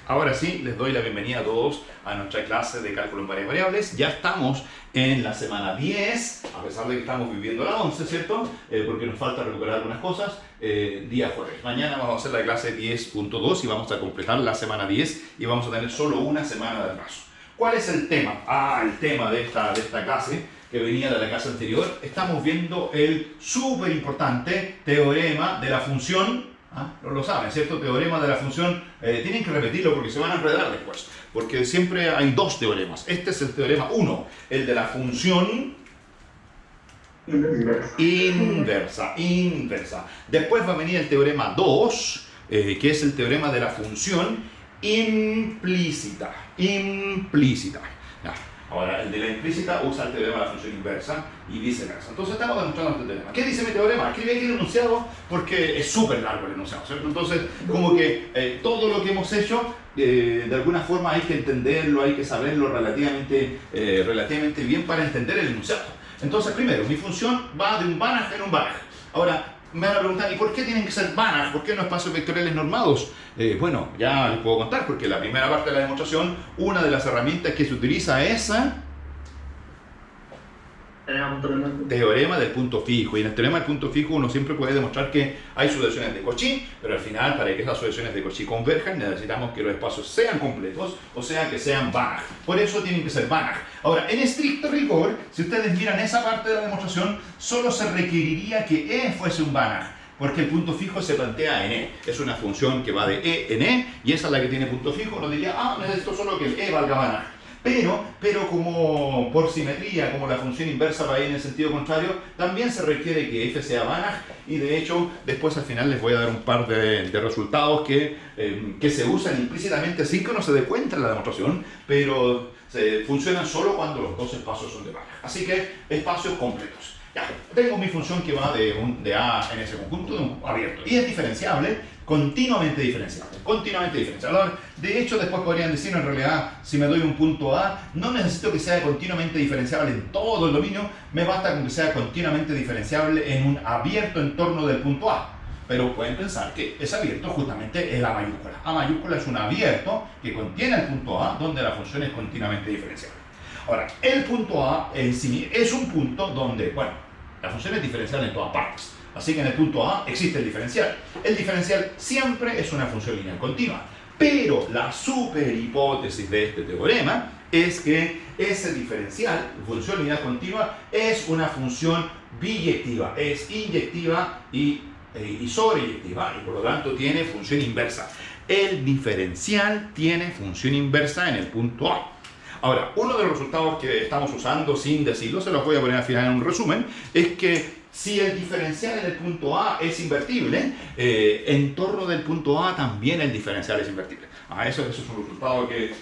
Ahora sí, les doy la bienvenida a todos a nuestra clase de cálculo en varias variables. Ya estamos en la semana 10, a pesar de que estamos viviendo la 11, ¿cierto? Porque nos falta recuperar algunas cosas, día jueves. Mañana vamos a hacer la clase 10.2 y vamos a completar la semana 10 y vamos a tener solo una semana de atraso. ¿Cuál es el tema? El tema de esta clase, que venía de la clase anterior. Estamos viendo el súper importante teorema de la función. No lo saben, ¿cierto? Teorema de la función, tienen que repetirlo porque se van a enredar después, porque siempre hay dos teoremas. Este es el teorema 1, el de la función inversa. Después va a venir el teorema 2, que es el teorema de la función implícita. Ahora, el de la implícita usa el teorema de la función inversa y viceversa. Entonces estamos demostrando este teorema. ¿Qué dice mi teorema? Escribe aquí el enunciado porque es súper largo el enunciado, ¿cierto? Entonces, como que todo lo que hemos hecho, de alguna forma hay que entenderlo, hay que saberlo relativamente bien para entender el enunciado. Entonces, primero, mi función va de un Banach en un Banach. Ahora, me van a preguntar, ¿y por qué tienen que ser Banach? ¿Por qué no espacios vectoriales normados? Bueno, ya les puedo contar, porque la primera parte de la demostración, una de las herramientas que se utiliza es teorema del punto fijo. Y en el teorema del punto fijo uno siempre puede demostrar que hay sucessiones de Cauchy, pero al final, para que esas sucessiones de Cauchy converjan, necesitamos que los espacios sean completos, o sea, que sean Banach. Por eso tienen que ser Banach. Ahora, en estricto rigor, si ustedes miran esa parte de la demostración, solo se requeriría que E fuese un Banach, porque el punto fijo se plantea en E. Es una función que va de E en E, y esa es la que tiene punto fijo. Uno diría, necesito solo que el E valga Banach. Pero como por simetría, como la función inversa va a ir en el sentido contrario, también se requiere que f sea Banach, y de hecho después al final les voy a dar un par de resultados que se usan implícitamente sin que uno se dé cuenta en la demostración, pero funcionan solo cuando los dos espacios son de Banach. Así que espacios completos. Ya, tengo mi función que va de A en ese conjunto de un abierto y es diferenciable, continuamente diferenciable. Ahora, de hecho, después podrían decir, en realidad, si me doy un punto A, no necesito que sea continuamente diferenciable en todo el dominio, me basta con que sea continuamente diferenciable en un abierto en torno del punto A. Pero pueden pensar que ese abierto justamente es la mayúscula. A mayúscula es un abierto que contiene el punto A, donde la función es continuamente diferenciable. Ahora, el punto A en sí es un punto donde, la función es diferenciable en todas partes. Así que en el punto A existe el diferencial. El diferencial siempre es una función lineal continua. Pero la superhipótesis de este teorema es que ese diferencial, función lineal continua, es una función biyectiva. Es inyectiva y sobreyectiva, y por lo tanto tiene función inversa. El diferencial tiene función inversa en el punto A. Ahora, uno de los resultados que estamos usando sin decirlo, se los voy a poner al final en un resumen, es que si el diferencial en el punto A es invertible, en torno del punto A también el diferencial es invertible. Eso es un resultado que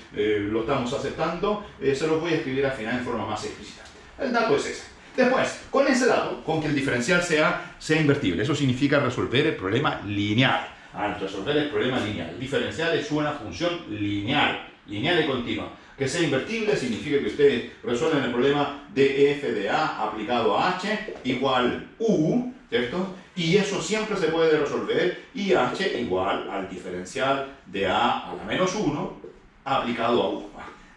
lo estamos aceptando, se los voy a escribir al final en forma más explícita. El dato es ese. Después, con ese dato, con que el diferencial sea invertible, eso significa resolver el problema lineal. Resolver el problema lineal. El diferencial es una función lineal y continua. Que sea invertible significa que ustedes resuelven el problema de f de a aplicado a h igual u, ¿cierto? Y eso siempre se puede resolver, y h igual al diferencial de a la menos 1 aplicado a u.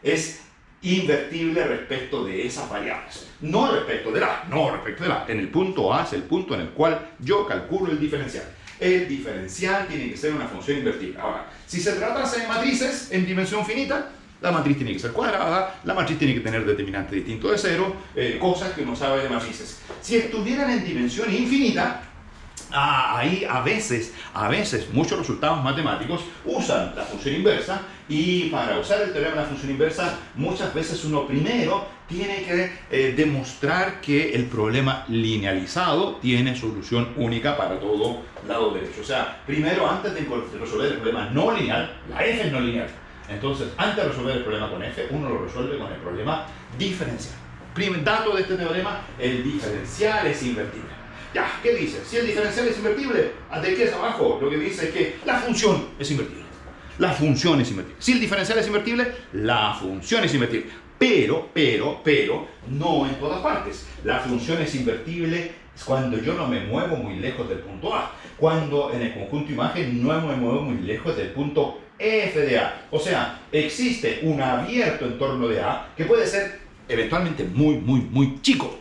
Es invertible respecto de esas variables, no respecto de la. En el punto A es el punto en el cual yo calculo el diferencial. El diferencial tiene que ser una función invertible. Ahora, si se tratase de matrices en dimensión finita, la matriz tiene que ser cuadrada, la matriz tiene que tener determinante distinto de 0, cosas que uno sabe de matrices. Si estuvieran en dimensión infinita, ahí a veces muchos resultados matemáticos usan la función inversa, y para usar el teorema de la función inversa muchas veces uno primero tiene que demostrar que el problema linealizado tiene solución única para todo lado derecho. O sea, primero, antes de resolver el problema no lineal, la f es no lineal. Entonces, antes de resolver el problema con f, uno lo resuelve con el problema diferencial. Primer dato de este teorema, el diferencial es invertible. Ya, ¿qué dice? Si el diferencial es invertible, ¿de qué es abajo? Lo que dice es que la función es invertible. La función es invertible. Si el diferencial es invertible, la función es invertible. Pero, no en todas partes. La función es invertible cuando yo no me muevo muy lejos del punto A. Cuando en el conjunto imagen no me muevo muy lejos del punto f de a. O sea, existe un abierto en torno de a que puede ser eventualmente muy chico.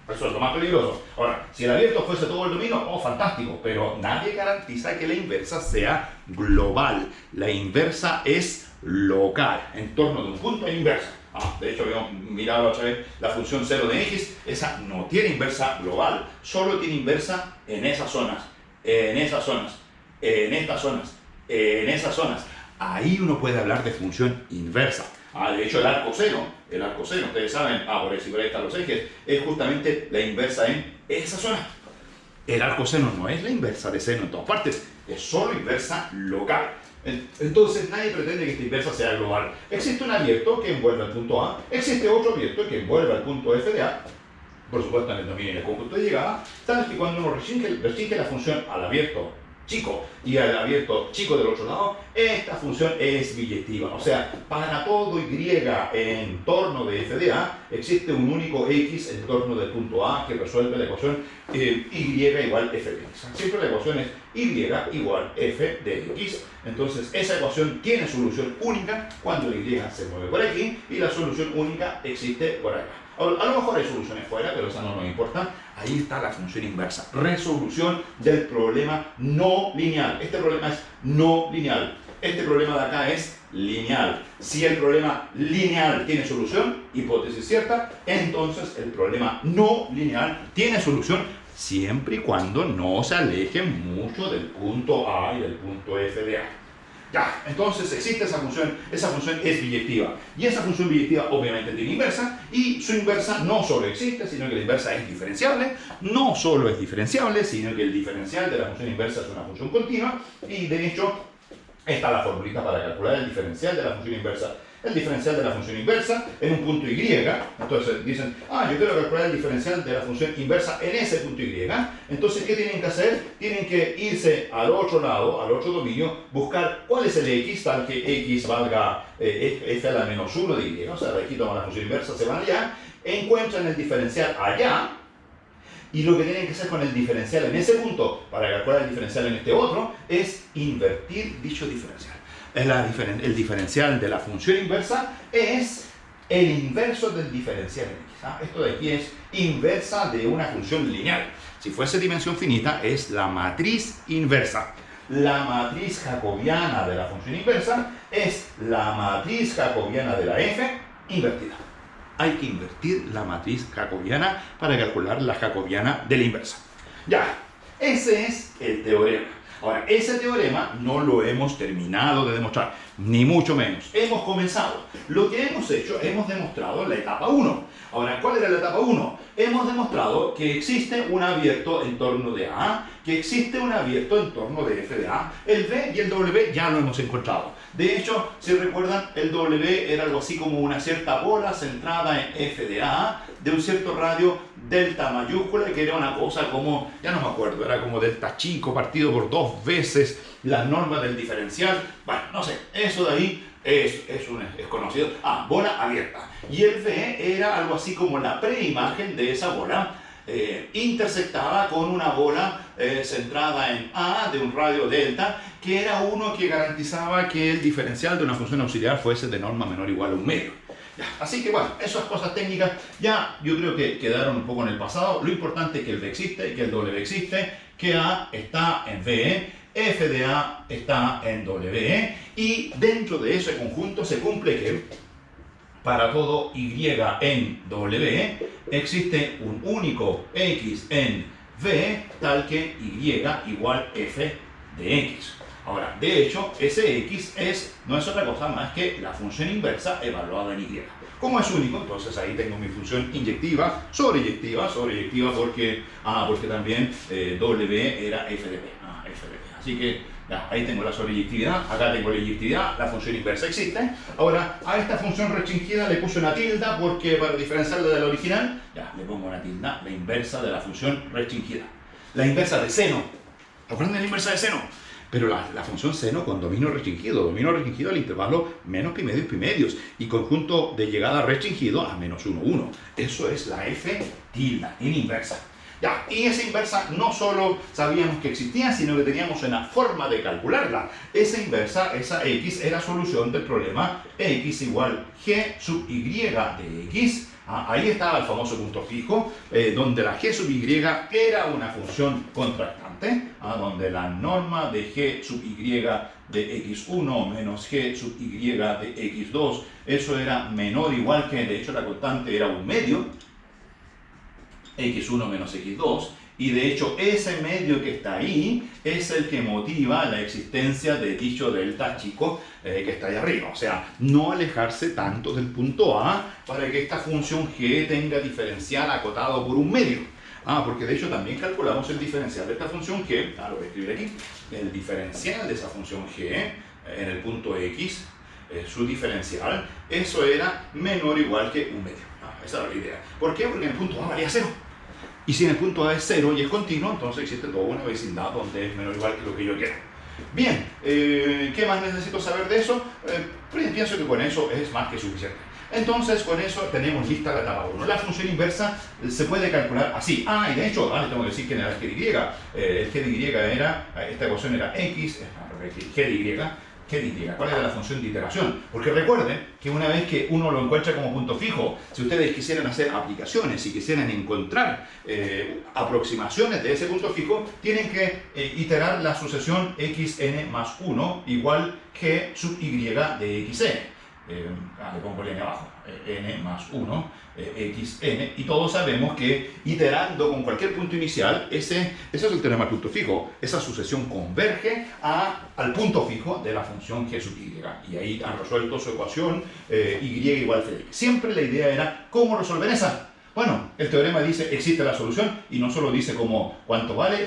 Eso es lo más peligroso. Ahora, si el abierto fuese todo el dominio, oh, fantástico, pero nadie garantiza que la inversa sea global. La inversa es local, en torno de un punto de inversa. De hecho, habíamos mirado otra vez la función 0 de x, esa no tiene inversa global, solo tiene inversa en esas zonas, en esas zonas, en estas zonas, en esas zonas. Ahí uno puede hablar de función inversa. De hecho, el arco seno, ustedes saben, por ahí están los ejes, es justamente la inversa en esa zona. El arco seno no es la inversa de seno en todas partes, es solo inversa local. Entonces, nadie pretende que esta inversa sea global. Existe un abierto que envuelve al punto A, existe otro abierto que envuelve al punto f de A, por supuesto también en el conjunto de llegada, tal que cuando uno restringe la función al abierto chico y al abierto chico del otro lado, esta función es biyectiva. O sea, para todo y en torno de f de a existe un único x en torno del punto A que resuelve la ecuación y igual f de x. Siempre la ecuación es y igual f de x. Entonces, esa ecuación tiene solución única cuando el y se mueve por aquí y la solución única existe por acá. A lo mejor hay soluciones fuera, pero eso no nos importa. Ahí está la función inversa. Resolución del problema no lineal. Este problema es no lineal. Este problema de acá es lineal. Si el problema lineal tiene solución, hipótesis cierta, entonces el problema no lineal tiene solución siempre y cuando no se aleje mucho del punto A y del punto f de A. Ya, entonces existe esa función es biyectiva. Y esa función biyectiva obviamente tiene inversa, y su inversa no solo existe, sino que la inversa es diferenciable. No solo es diferenciable, sino que el diferencial de la función inversa es una función continua, y de hecho, está la formulita para calcular el diferencial de la función inversa. El diferencial de la función inversa en un punto y. Entonces dicen, yo quiero calcular el diferencial de la función inversa en ese punto y. Entonces, ¿qué tienen que hacer? Tienen que irse al otro lado, al otro dominio, buscar cuál es el x, tal que x valga f a la menos 1 de y. O sea, de aquí toman la función inversa, se van allá, encuentran el diferencial allá, y lo que tienen que hacer con el diferencial en ese punto, para calcular el diferencial en este otro, es invertir dicho diferencial. El diferencial de la función inversa es el inverso del diferencial en x. Esto de aquí es inversa de una función lineal. Si fuese dimensión finita, es la matriz inversa. La matriz jacobiana de la función inversa es la matriz jacobiana de la f invertida. Hay que invertir la matriz jacobiana para calcular la jacobiana de la inversa. Ya, ese es el teorema. Ahora, ese teorema no lo hemos terminado de demostrar, ni mucho menos. Hemos comenzado. Lo que hemos hecho, hemos demostrado la etapa 1. Ahora, ¿cuál era la etapa 1? Hemos demostrado que existe un abierto en torno de A, que existe un abierto en torno de f de A. El V y el W ya lo hemos encontrado. De hecho, si recuerdan, el W era algo así como una cierta bola centrada en f de A, de un cierto radio delta mayúscula, que era una cosa como, ya no me acuerdo, era como delta chico partido por 2 veces la norma del diferencial. Bueno, no sé, eso de ahí es conocido. Bola abierta. Y el V era algo así como la preimagen de esa bola, intersectada con una bola centrada en A de un radio delta, que era uno que garantizaba que el diferencial de una función auxiliar fuese de norma menor o igual a 1/2. Así que bueno, esas cosas técnicas ya yo creo que quedaron un poco en el pasado. Lo importante es que el V existe, que el W existe, que A está en V, f de A está en W, y dentro de ese conjunto se cumple que para todo y en W existe un único x en V, tal que y igual f de x. Ahora, de hecho, ese x no es otra cosa más que la función inversa evaluada en y. Como es único, entonces ahí tengo mi función inyectiva, sobreyectiva porque también W era f de p. Así que ya, ahí tengo la sobreyectividad, acá tengo la eyectividad, la función inversa existe. Ahora, a esta función restringida le puse una tilde porque para diferenciarla de la original, ya, le pongo una tilde, la inversa de la función restringida. La inversa de seno. ¿Recuerdan la inversa de seno? Pero la función seno con dominio restringido al intervalo menos pi medios, y conjunto de llegada restringido a menos 1, 1. Eso es la f tilde en inversa. Ya, y esa inversa no solo sabíamos que existía, sino que teníamos una forma de calcularla. Esa inversa, esa x, era solución del problema x igual g sub y de x. Ahí estaba el famoso punto fijo, donde la g sub y era una función contrastante, donde la norma de g sub y de x1 menos g sub y de x2, eso era menor o igual que, de hecho la constante era un medio, x1 menos x2, y de hecho ese medio que está ahí es el que motiva la existencia de dicho delta chico que está ahí arriba. O sea, no alejarse tanto del punto A para que esta función g tenga diferencial acotado por un medio. Porque de hecho también calculamos el diferencial de esta función g, lo voy a escribir aquí, el diferencial de esa función g en el punto x, su diferencial, eso era menor o igual que un medio. Esa era la idea. ¿Por qué? Porque en el punto A valía 0. Y si en el punto A es 0 y es continuo, entonces existe toda una vecindad donde es menor o igual que lo que yo quiero. Bien, ¿qué más necesito saber de eso? Pienso que con eso es más que suficiente. Entonces, con eso tenemos lista la etapa 1. La función inversa se puede calcular así. Y de hecho, le tengo que decir que era el g de y. El g de y era, esta ecuación era x, g de y. ¿Cuál era la función de iteración? Porque recuerden que una vez que uno lo encuentra como punto fijo, si ustedes quisieran hacer aplicaciones, si quisieran encontrar aproximaciones de ese punto fijo, tienen que iterar la sucesión xn más 1 igual g sub y de xn. Le pongo el n abajo, n más 1, xn, y todos sabemos que iterando con cualquier punto inicial, ese es el teorema del punto fijo, esa sucesión converge al punto fijo de la función g sub y, y ahí han resuelto su ecuación y igual a x. Siempre la idea era cómo resolver esa. Bueno, el teorema dice existe la solución y no solo dice cuánto vale,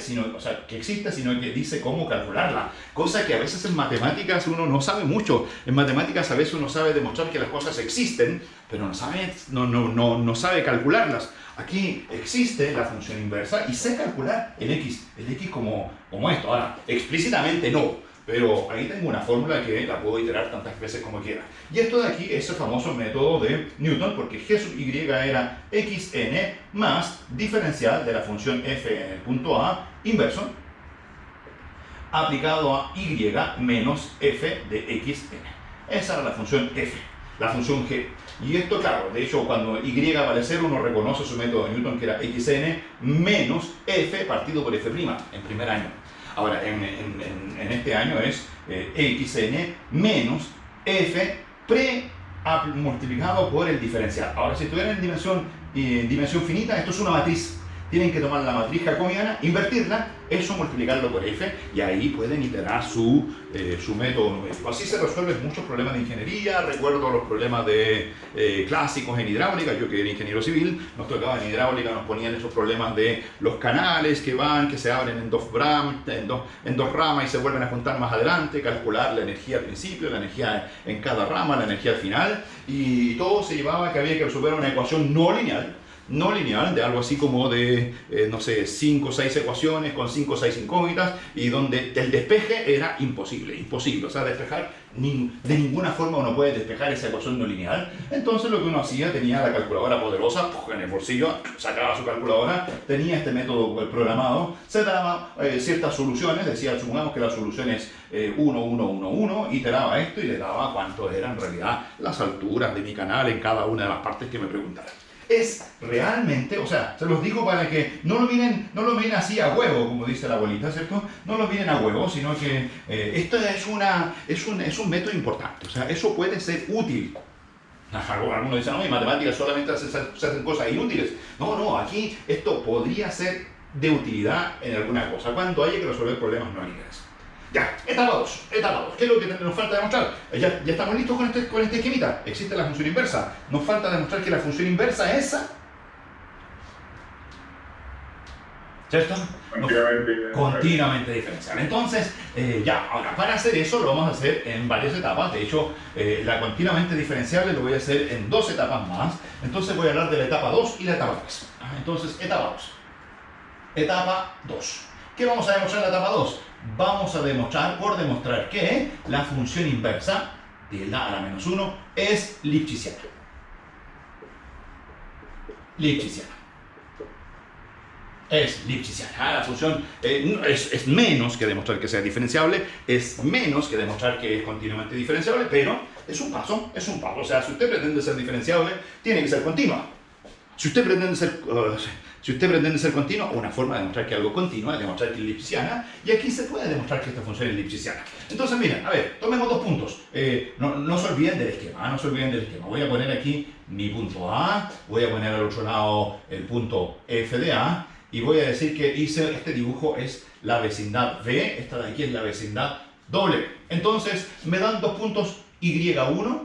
que existe, sino que dice cómo calcularla. Cosa que a veces en matemáticas uno no sabe mucho. En matemáticas a veces uno sabe demostrar que las cosas existen, pero no sabe calcularlas. Aquí existe la función inversa y sé calcular el x como esto. Ahora, explícitamente no. Pero ahí tengo una fórmula que la puedo iterar tantas veces como quiera. Y esto de aquí es el famoso método de Newton, porque g sub y era xn más diferencial de la función f en el punto A inverso, aplicado a y menos f de xn. Esa era la función f, la función g. Y esto, claro, de hecho, cuando y vale 0, uno reconoce su método de Newton, que era xn menos f partido por f' en primer año. Ahora, en este año es xn menos f multiplicado por el diferencial. Ahora, si estuvieran en dimensión finita, esto es una matriz. Tienen que tomar la matriz jacobiana, invertirla, eso multiplicarlo por f, y ahí pueden iterar su método numérico. Así se resuelven muchos problemas de ingeniería. Recuerdo los problemas clásicos en hidráulica. Yo que era ingeniero civil, nos tocaba en hidráulica, nos ponían esos problemas de los canales que se abren en dos ramas y se vuelven a juntar más adelante, calcular la energía al principio, la energía en cada rama, la energía al final, y todo se llevaba a que había que resolver una ecuación no lineal, de algo así como de, 5 o 6 ecuaciones con 5 o 6 incógnitas, y donde el despeje era imposible. O sea, despejar, de ninguna forma uno puede despejar esa ecuación no lineal. Entonces lo que uno hacía, tenía la calculadora poderosa en el bolsillo, sacaba su calculadora, tenía este método programado, se daba ciertas soluciones, decía, supongamos que la solución es 1, 1, 1, 1, iteraba esto y le daba cuánto eran en realidad las alturas de mi canal en cada una de las partes que me preguntara. Es realmente, o sea, se los digo para que no lo miren así a huevo, como dice la abuelita, ¿cierto? No lo miren a huevo, sino que esto es un método importante, o sea, eso puede ser útil. Algunos dicen, no, en matemáticas solamente se hacen cosas inútiles. No, aquí esto podría ser de utilidad en alguna cosa, cuando haya que resolver problemas no lineales. Ya, etapa 2. ¿Qué es lo que nos falta demostrar? Ya estamos listos con este esquemita. Existe la función inversa. Nos falta demostrar que la función inversa es esa. ¿Cierto? Continuamente diferencial. Entonces, ahora, para hacer eso lo vamos a hacer en varias etapas. De hecho, la continuamente diferenciable lo voy a hacer en 2 etapas más. Entonces voy a hablar de la etapa 2 y la etapa 3. Entonces, etapa 2. Etapa 2. ¿Qué vamos a demostrar en la etapa 2? Vamos a demostrar que la función inversa, tilde a la menos 1, es lipschitziana. es lipschitziana. La función es menos que demostrar que sea diferenciable, es menos que demostrar que es continuamente diferenciable, pero es un paso, es un paso. O sea, si usted pretende ser diferenciable, tiene que ser continua. Si usted pretende ser continuo, una forma de demostrar que algo continuo es demostrar que es lipschitziana, y aquí se puede demostrar que esta función es lipschitziana. Entonces, miren, a ver, tomemos dos puntos. No se olviden del esquema, no se olviden del esquema. Voy a poner aquí mi punto A, voy a poner al otro lado el punto F de A, y voy a decir que hice este dibujo es la vecindad V, esta de aquí es la vecindad W. Entonces, me dan dos puntos Y1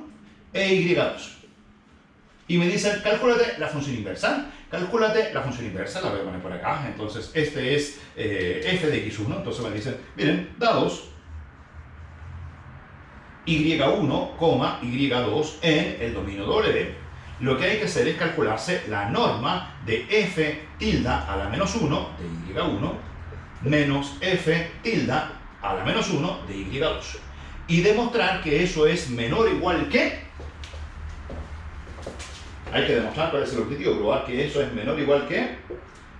e Y2. Y me dicen, calcúlate la función inversa. Calcúlate la función inversa, la voy a poner por acá. Entonces, este es f de x1. Entonces me dicen, miren, dados y1, y2 en el dominio W. Lo que hay que hacer es calcularse la norma de f tilde a la menos 1 de y1 menos f tilde a la menos 1 de y2. Y demostrar que eso es menor o igual que... Hay que demostrar cuál es el objetivo, probar que eso es menor o igual que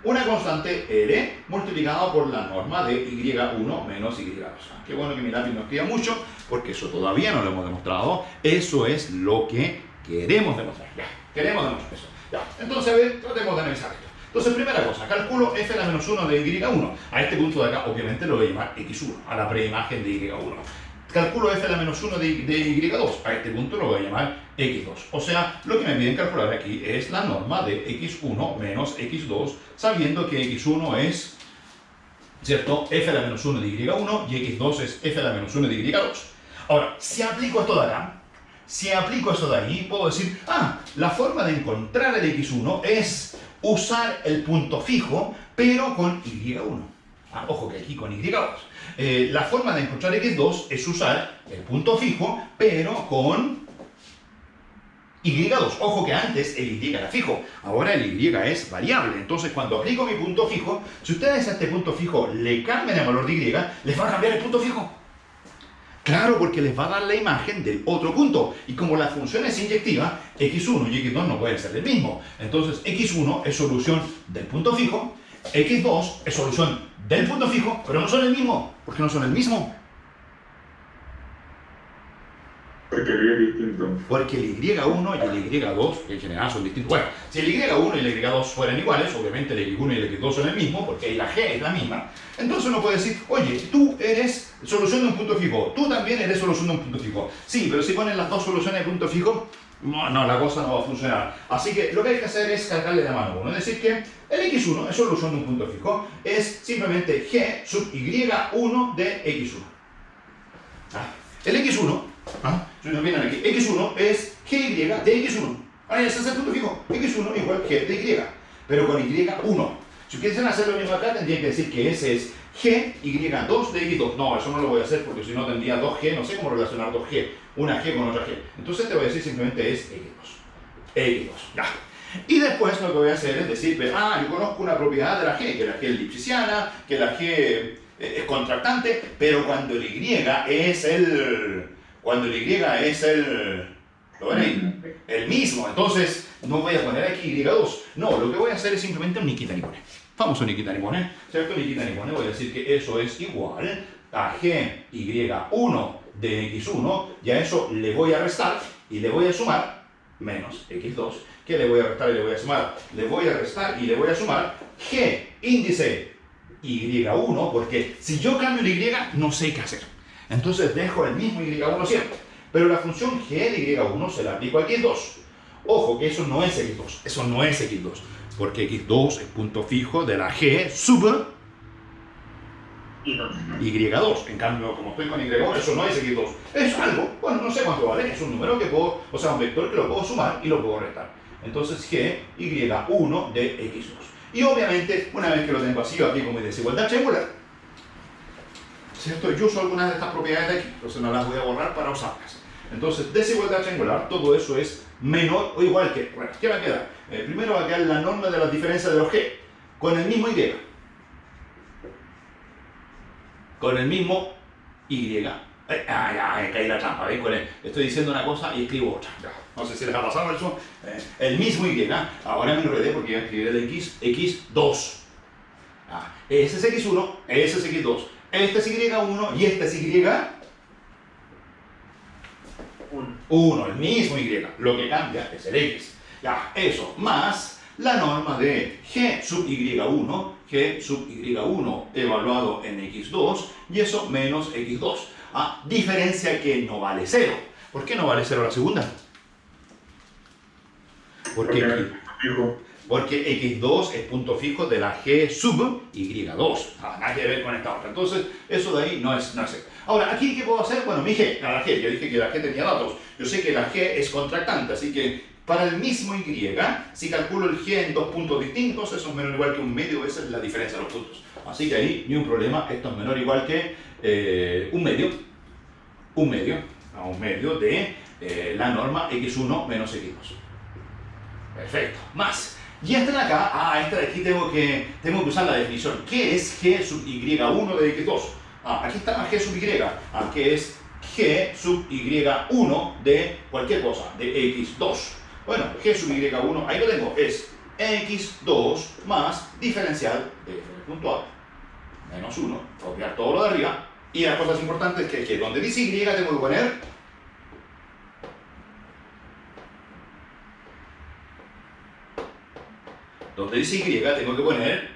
una constante L multiplicada por la norma de y1 menos y2. Qué bueno que mi lápiz no escriba mucho, porque eso todavía no lo hemos demostrado. Eso es lo que queremos demostrar. Ya, queremos demostrar eso. Ya, entonces, a ver, tratemos de analizar esto. Entonces, primera cosa, calculo f a la menos 1 de y1. A este punto de acá, obviamente, lo voy a llamar x1, a la preimagen de y1. Calculo f a la menos 1 de y2. A este punto lo voy a llamar x2. O sea, lo que me piden calcular aquí es la norma de x1 menos x2, sabiendo que x1 es, ¿cierto?, f a la menos 1 de y1 y x2 es f a la menos 1 de y2. Ahora, si aplico esto de acá, si aplico esto de ahí, puedo decir, la forma de encontrar el x1 es usar el punto fijo, pero con y1. Ojo que aquí con y2. La forma de encontrar x2 es usar el punto fijo, pero con y2. Ojo que antes el y era fijo, ahora el y es variable. Entonces, cuando aplico mi punto fijo, si ustedes a este punto fijo le cambian el valor de y, les va a cambiar el punto fijo. Claro, porque les va a dar la imagen del otro punto. Y como la función es inyectiva, x1 y x2 no pueden ser el mismo. Entonces, x1 es solución del punto fijo, x2 es solución del punto fijo, pero no son el mismo. ¿Por qué no son el mismo? Porque es distinto. Porque el y1 y el y2 en general son distintos. Bueno, si el y1 y el y2 fueran iguales, obviamente el y1 y el y2 son el mismo, porque la g es la misma. Entonces uno puede decir, oye, tú eres solución de un punto fijo, tú también eres solución de un punto fijo. Sí, pero si ponen las dos soluciones de punto fijo, no, la cosa no va a funcionar. Así que lo que hay que hacer es cargarle la mano a uno. Es decir, que el x1 es solución de un punto fijo, es simplemente g sub y1 de x1. El x1, si nos vienen aquí, x1 es gy de x1. Ahora ese es el punto fijo, x1 igual g de y, pero con y1. Si quisiesen hacer lo mismo acá, tendrían que decir que ese es g y2 de y2. No, eso no lo voy a hacer porque si no tendría 2g, no sé cómo relacionar 2g, una g con otra g. Entonces te voy a decir simplemente es x2. Ya. Y después lo que voy a hacer es decir, yo conozco una propiedad de la g, que la g es lipschitziana, que la g es contractante, pero cuando el y es el... ¿Lo ven ahí? El mismo. Entonces, no voy a poner aquí y2. No, lo que voy a hacer es simplemente un Nikita Nippone. Vamos a un Nikita Nippone. ¿Cierto? Nikita Nippone. Voy a decir que eso es igual a g y1 de x1. Y a eso le voy a restar y le voy a sumar menos x2. ¿Qué le voy a restar y le voy a sumar? Le voy a restar y le voy a sumar g índice y1, porque si yo cambio el y, no sé qué hacer. Entonces dejo el mismo y1 siempre. Pero la función g de y1 se la aplico a x2. Ojo que eso no es x2. Eso no es x2. Porque x2 es punto fijo de la g sub y2. En cambio, como estoy con y1, eso no es x2. Es algo, bueno, no sé cuánto vale. Es un número que puedo, o sea, un vector que lo puedo sumar y lo puedo restar. Entonces g y1 de x2. Y obviamente, una vez que lo tengo así, yo aplico mi desigualdad triangular. ¿Cierto? Yo uso algunas de estas propiedades de aquí, entonces no las voy a borrar para usarlas. Entonces, desigualdad triangular, todo eso es menor o igual que... Bueno, ¿qué va a quedar? Primero va a quedar la norma de las diferencias de los g, con el mismo y. Con el mismo y. Caí la trampa, ¿ven? Estoy diciendo una cosa y escribo otra. No sé si les ha pasado eso. El mismo y. Ahora me enredé porque iba a escribir el x2. Ese es x1, ese es x2, este es y1 y este es y1, el mismo y. Lo que cambia es el x. Ya, eso, más la norma de g sub y1, g sub y1 evaluado en x2, y eso menos x2. Diferencia que no vale 0. ¿Por qué no vale 0 la segunda? Porque x2 es punto fijo de la g sub y2. Nada que ver con esta otra. Entonces, eso de ahí no es 0. Ahora, ¿aquí qué puedo hacer? Bueno, mi g, la g, yo dije que la g tenía datos. Yo sé que la g es contractante, así que para el mismo y, si calculo el g en dos puntos distintos, eso es menor o igual que un medio veces la diferencia de los puntos. Así que ahí, ni un problema, esto es menor o igual que un medio de la norma x1 menos x2. Perfecto. Más. Y esta de acá, esta de aquí tengo que usar la definición. ¿Qué es g sub y1 de x2? Aquí está g sub y, que es g sub y1 de cualquier cosa, de x2. Bueno, g sub y1, ahí lo tengo, es x2 más diferencial de f punto a menos 1, copiar todo lo de arriba. Y las cosas importantes es que donde dice y tengo que poner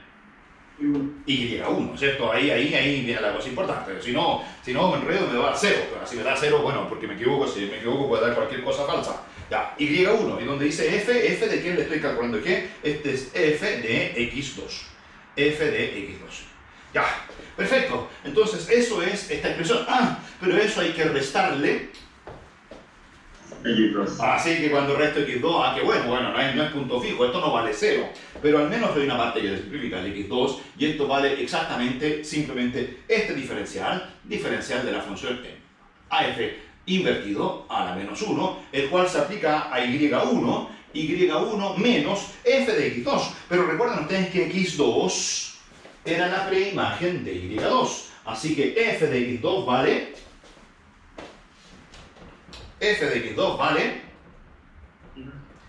y1, ¿cierto? Ahí viene la cosa importante. Si no me enredo me va a dar 0. Pero si me da 0, bueno, porque me equivoco, si me equivoco puede dar cualquier cosa falsa. Ya, y1, y donde dice f de qué le estoy calculando qué, este es f de x2. Ya, perfecto. Entonces, eso es esta expresión. Pero eso hay que restarle x2. Así que cuando resto x2, qué bueno, no es punto fijo, esto no vale 0. Pero al menos hay una parte que simplifica el x2 y esto vale exactamente, simplemente este diferencial de la función af invertido a la menos 1, el cual se aplica a y1 menos f de x2. Pero recuerden ustedes que x2 era la preimagen de y2. Así que f de x2 vale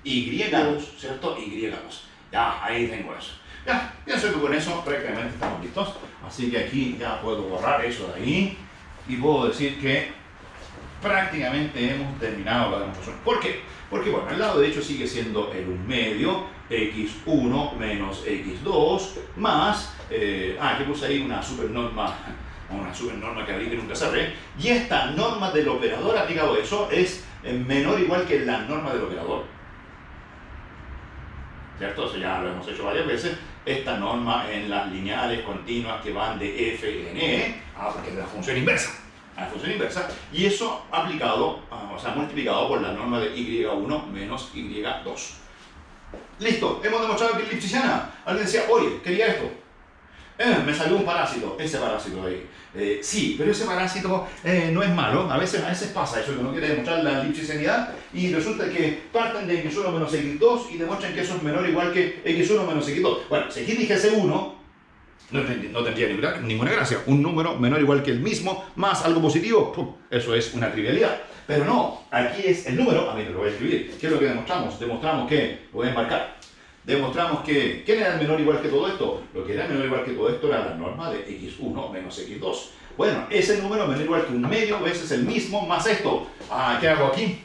y2, ¿cierto? Y2. Ya, ahí tengo eso. Ya, pienso que con eso prácticamente estamos listos. Así que aquí ya puedo borrar eso de ahí y puedo decir que prácticamente hemos terminado la demostración. ¿Por qué? Porque, bueno, el lado derecho sigue siendo el 1 medio, x1 menos x2, más, que puse ahí una supernorma que abrí que nunca cerré, y esta norma del operador aplicado a eso es menor o igual que la norma del operador. ¿Cierto? Eso ya lo hemos hecho varias veces. Esta norma en las lineales continuas que van de f en e, porque es de la función inversa. Y eso aplicado, multiplicado por la norma de y1 menos y2. Listo, hemos demostrado que es lipschitziana. Alguien decía, oye, quería esto. Me salió un parásito, ese parásito de ahí. Sí, pero ese parásito no es malo. A veces pasa eso, que uno quiere demostrar la lipschitzianidad y resulta que parten de x1 menos x2 y demuestran que eso es menor o igual que x1 menos x2. Bueno, si aquí dijese 1, no tendría ninguna gracia. Un número menor o igual que el mismo, más algo positivo, ¡pum! Eso es una trivialidad. Pero no, aquí es el número, a mí lo voy a escribir. ¿Qué es lo que demostramos? Demostramos que, lo voy a enmarcar, demostramos que, ¿quién era el menor igual que todo esto? Lo que era menor igual que todo esto era la norma de x1 menos x2. Bueno, ese número menor igual que un medio veces el mismo más esto. ¿Qué hago aquí?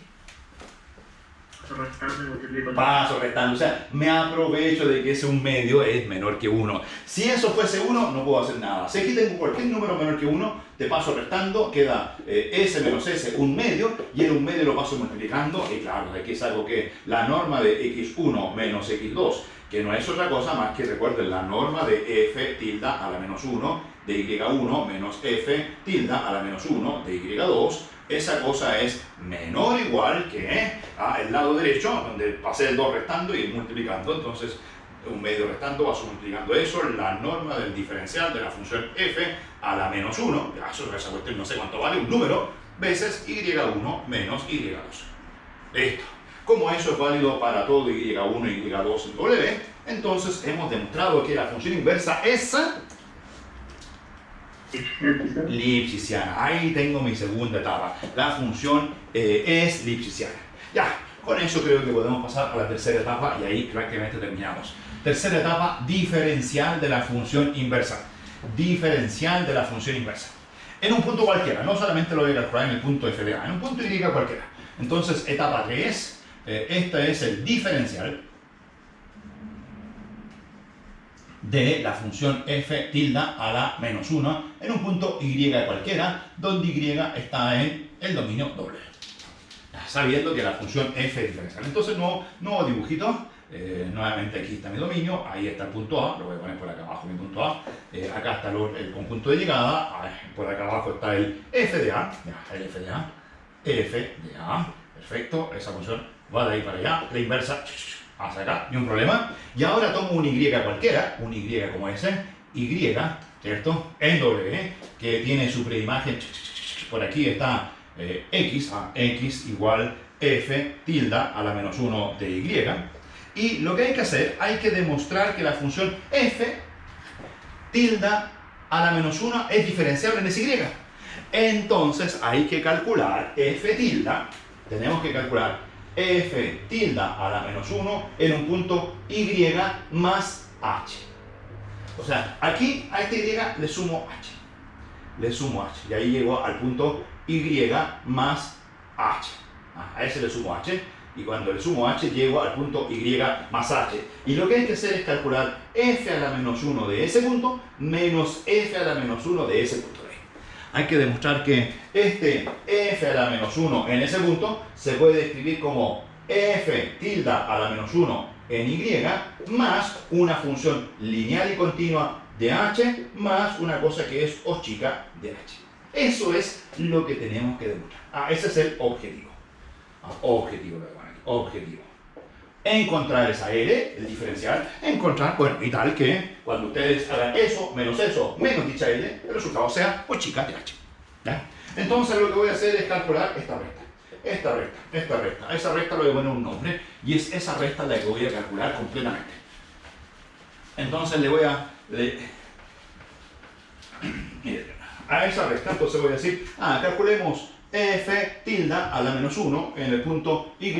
Paso restando, o sea, me aprovecho de que ese un medio es menor que 1. Si eso fuese 1, no puedo hacer nada. Si aquí tengo cualquier número menor que 1, te paso restando, queda s menos s, un medio, y el un medio lo paso multiplicando, y claro, aquí es algo que la norma de x1 menos x2, que no es otra cosa más que, recuerden, la norma de f tilde a la menos 1 de y1 menos f tilde a la menos 1 de y2, esa cosa es menor o igual que el lado derecho, donde pasé el 2 restando y multiplicando, entonces un medio restando paso multiplicando eso, la norma del diferencial de la función f a la menos 1, esa cuestión no sé cuánto vale, un número, veces y1 menos y2. Listo. Como eso es válido para todo y1 y y2 en W, entonces hemos demostrado que la función inversa es lipschitziana. Ahí tengo mi segunda etapa. La función es lipschitziana. Ya, con eso creo que podemos pasar a la tercera etapa y ahí prácticamente terminamos. Tercera etapa, diferencial de la función inversa. Diferencial de la función inversa. En un punto cualquiera, no solamente lo voy a calcular en el punto f de a, en un punto y cualquiera. Entonces, etapa 3, este es el diferencial de la función f tilde a la menos 1 en un punto y cualquiera, donde y está en el dominio doble. Sabiendo que la función f es diferencial. Entonces, nuevo dibujito. Nuevamente aquí está mi dominio, ahí está el punto A, lo voy a poner por acá abajo mi punto A, acá está el conjunto de llegada, por acá abajo está el f de A, el f de A, perfecto, esa función va de ahí para allá, la inversa hacia acá, ni un problema. Y ahora tomo un y cualquiera, un y como ese, y, ¿cierto? En W, que tiene su preimagen, por aquí está x igual f tilde a la menos 1 de y. Y lo que hay que hacer, hay que demostrar que la función f tilde a la menos 1 es diferenciable en y. Entonces hay que calcular f tilde, tenemos que calcular f tilde a la menos 1 en un punto y más h. O sea, aquí a este y le sumo h. Y ahí llego al punto y más h. A ese le sumo h. Y cuando le sumo h, llego al punto y más h. Y lo que hay que hacer es calcular f a la menos 1 de ese punto menos f a la menos 1 de ese punto. Hay que demostrar que este f a la menos 1 en ese punto se puede escribir como f tilde a la menos 1 en y más una función lineal y continua de h más una cosa que es o chica de h. Eso es lo que tenemos que demostrar. Ese es el objetivo. Objetivo. Encontrar esa L, el diferencial, encontrar, bueno, y tal que cuando ustedes hagan eso, menos dicha L, el resultado sea o chica de h. ¿Ya? Entonces lo que voy a hacer es calcular esta recta. A esa recta le voy a poner un nombre y es esa recta la que voy a calcular completamente. Entonces miren, a esa recta, entonces voy a decir, calculemos f tilde a la menos 1 en el punto y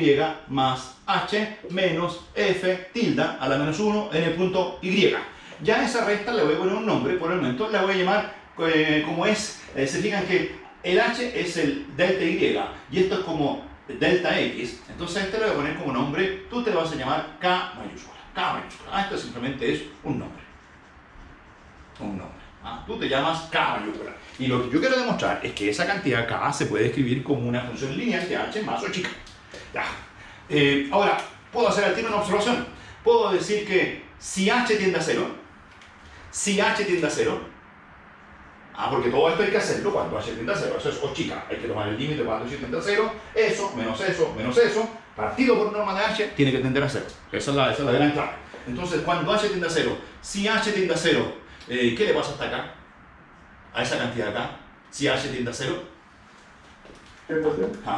más h menos f tilde a la menos 1 en el punto y. Ya a esa recta le voy a poner un nombre, por el momento la voy a llamar como es, se fijan que el h es el delta y esto es como delta x, entonces este le voy a poner como nombre, tú te lo vas a llamar K mayúscula. Esto simplemente es un nombre. Tú te llamas K mayúscula. Y lo que yo quiero demostrar es que esa cantidad K se puede escribir como una función lineal de h más o chica. Ya. Ahora, puedo hacer al tiro una observación. Puedo decir que si h tiende a 0, porque todo esto hay que hacerlo cuando h tiende a 0, eso es o chica, hay que tomar el límite cuando h tiende a 0, eso, menos eso, partido por norma de h, tiene que tender a 0. Esa es la gran clave. Entonces, cuando h tiende a 0, si h tiende a 0, ¿qué le pasa hasta acá? A esa cantidad acá, si h tiende a 0.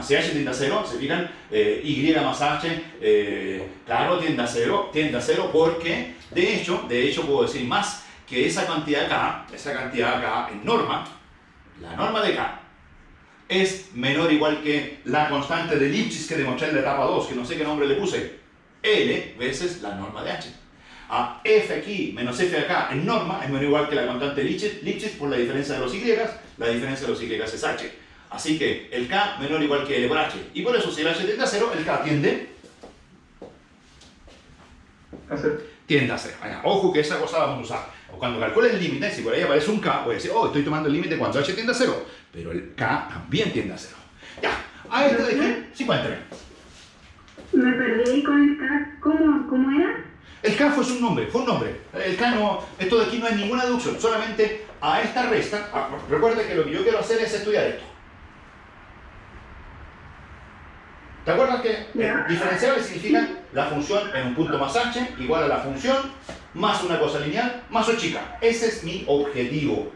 Si h tiende a 0, se fijan, y más h, claro, tiende a 0 porque, de hecho puedo decir más, que esa cantidad acá en norma, la norma de K, es menor o igual que la constante de Lipschitz que demostré en la etapa 2, que no sé qué nombre le puse, L veces la norma de H. F aquí menos F acá en norma es menor o igual que la constante de Lipschitz por la diferencia de los Y, la diferencia de los Y es H. Así que el K menor o igual que L por H. Y por eso si el H tiende a 0, el K tiende a 0. Ojo que esa cosa la vamos a usar. O cuando calcule el límite, si por ahí aparece un K, voy a decir, estoy tomando el límite cuando h tiende a 0. Pero el K también tiende a 0. Ya, a esto de aquí, sí, cuéntame. Me perdí con el K. ¿Cómo era? El K fue un nombre. El K no, esto de aquí no es ninguna deducción, solamente a esta resta. Recuerda que lo que yo quiero hacer es estudiar esto. ¿Te acuerdas que diferenciable significa la función en un punto más h igual a la función más una cosa lineal más o chica? Ese es mi objetivo.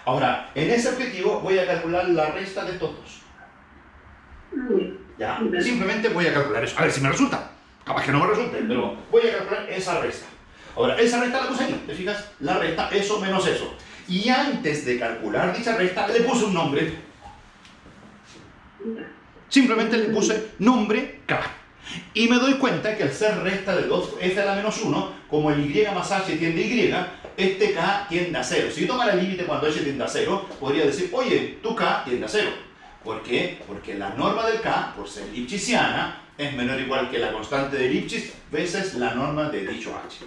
Ahora, en ese objetivo voy a calcular la resta de estos dos. Ya, simplemente voy a calcular eso. A ver si me resulta. Capaz que no me resulte, pero voy a calcular esa resta. Ahora, esa resta la puse aquí. ¿Te fijas? La resta, eso menos eso. Y antes de calcular dicha resta, le puse un nombre. Simplemente le puse nombre K. Y me doy cuenta que al ser resta de 2f a la menos 1, como el y más h tiende a y, este k tiende a 0. Si yo tomara el límite cuando h tiende a 0, podría decir, oye, tu k tiende a 0. ¿Por qué? Porque la norma del k, por ser lipschitziana, es menor o igual que la constante de Lipschitz veces la norma de dicho h.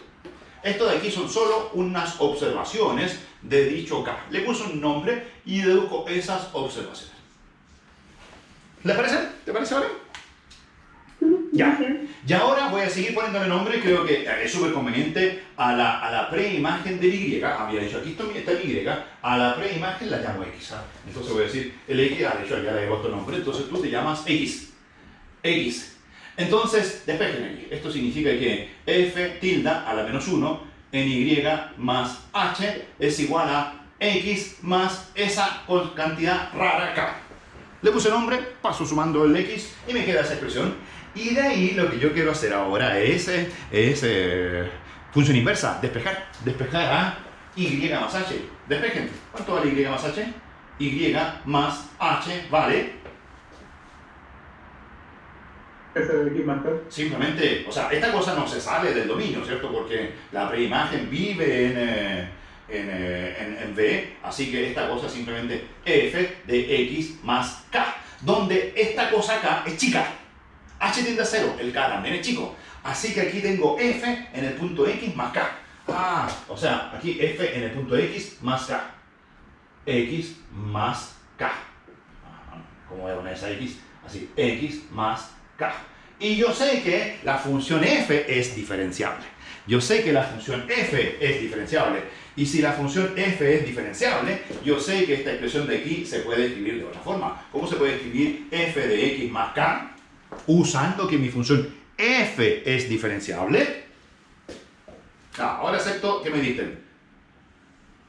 Esto de aquí son solo unas observaciones de dicho k. Le puse un nombre y deduzco esas observaciones. ¿Le parece? ¿Te parece, vale? Ya. Y ahora voy a seguir poniéndole nombre, creo que es súper conveniente a la preimagen del y. Había dicho, aquí está el y, a la preimagen la llamo x. Entonces voy a decir, el x, de hecho ya le he puesto nombre, entonces tú te llamas x. X. Entonces, despejen aquí. Esto significa que f tilde a la menos 1 en y más h es igual a x más esa cantidad rara k. Le puse nombre, paso sumando el x y me queda esa expresión. Y de ahí lo que yo quiero hacer ahora es función inversa, despejar. Despejar a y más h. Despejen. ¿Cuánto vale y más h? Y más h vale... F de x más k. Simplemente, o sea, esta cosa no se sale del dominio, ¿cierto? Porque la preimagen vive en V, así que esta cosa es simplemente f de x más k, donde esta cosa k es chica. H tiende a 0, el k también es chico. Así que aquí tengo f en el punto x más k. O sea, aquí f en el punto x más k. X más k. ¿Cómo voy a poner esa x? Así, x más k. Y yo sé que la función f es diferenciable. Yo sé que la función f es diferenciable. Y si la función f es diferenciable, yo sé que esta expresión de aquí se puede escribir de otra forma. ¿Cómo se puede escribir f de x más k? Usando que mi función f es diferenciable. Ahora acepto que me dicen.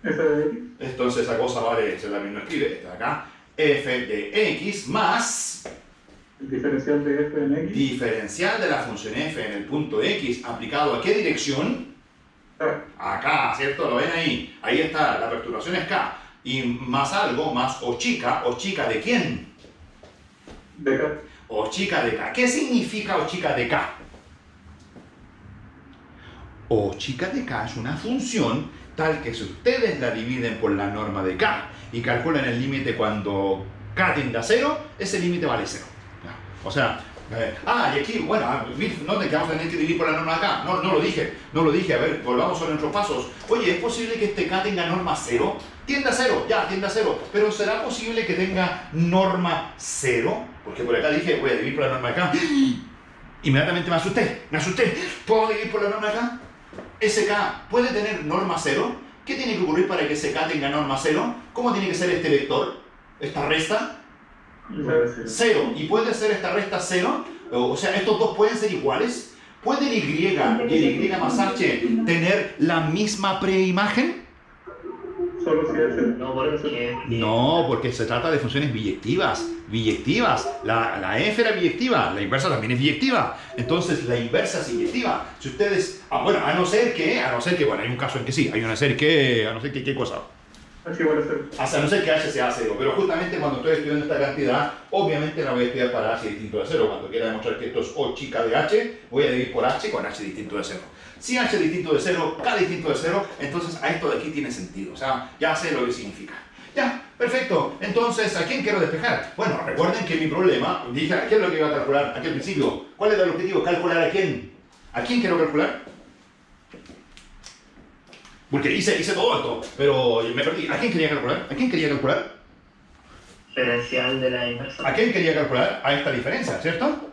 F de x. Entonces esa cosa vale, se la misma escribe, esta de acá. F de x más... El diferencial de f en x. Diferencial de la función f en el punto x aplicado a qué dirección? Acá, ¿cierto? ¿Lo ven ahí? Ahí está, la perturbación es k. Y más algo, más o chica de quién? De k. O chica de k. ¿Qué significa o chica de k? O chica de k es una función tal que si ustedes la dividen por la norma de k y calculan el límite cuando k tiende a 0, ese límite vale 0. O sea, y aquí, bueno, noten que vamos a tener que dividir por la norma de k. No lo dije, a ver, volvamos a nuestros pasos. Oye, ¿es posible que este k tenga norma 0? Tiende a 0, ya, tiende a 0. Pero ¿será posible que tenga norma 0? Porque por acá dije, voy a dividir por la norma de k. Inmediatamente me asusté. ¿Puedo dividir por la norma de k? ¿Ese k puede tener norma 0? ¿Qué tiene que ocurrir para que ese k tenga norma 0? ¿Cómo tiene que ser este vector? ¿Esta resta? 0. ¿Y puede ser esta resta 0? O sea, ¿estos dos pueden ser iguales? ¿Puede el y y el y más h tener la misma preimagen? Solo si es No, porque se trata de funciones biyectivas. La f era biyectiva, la inversa también es biyectiva. Entonces, la inversa es biyectiva. Si ustedes... bueno, a no ser que, bueno, hay un caso en que sí, ¿qué cosa? h igual a 0. A no ser que h sea 0, pero justamente cuando estoy estudiando esta cantidad, obviamente la voy a estudiar para h distinto de 0. Cuando quiera demostrar que esto es o chica de h, voy a dividir por h con h distinto de 0. Si h distinto de 0, k distinto de 0, entonces a esto de aquí tiene sentido. O sea, ya sé lo que significa. Ya, perfecto. Entonces, ¿a quién quiero despejar? Bueno, recuerden que mi problema, dije, ¿qué es lo que iba a calcular aquí al principio? ¿Cuál era el objetivo? ¿Calcular a quién? ¿A quién quiero calcular? Porque hice todo esto, pero me perdí. ¿A quién quería calcular? Diferencial de la inversa. ¿A quién quería calcular? A esta diferencia, ¿cierto?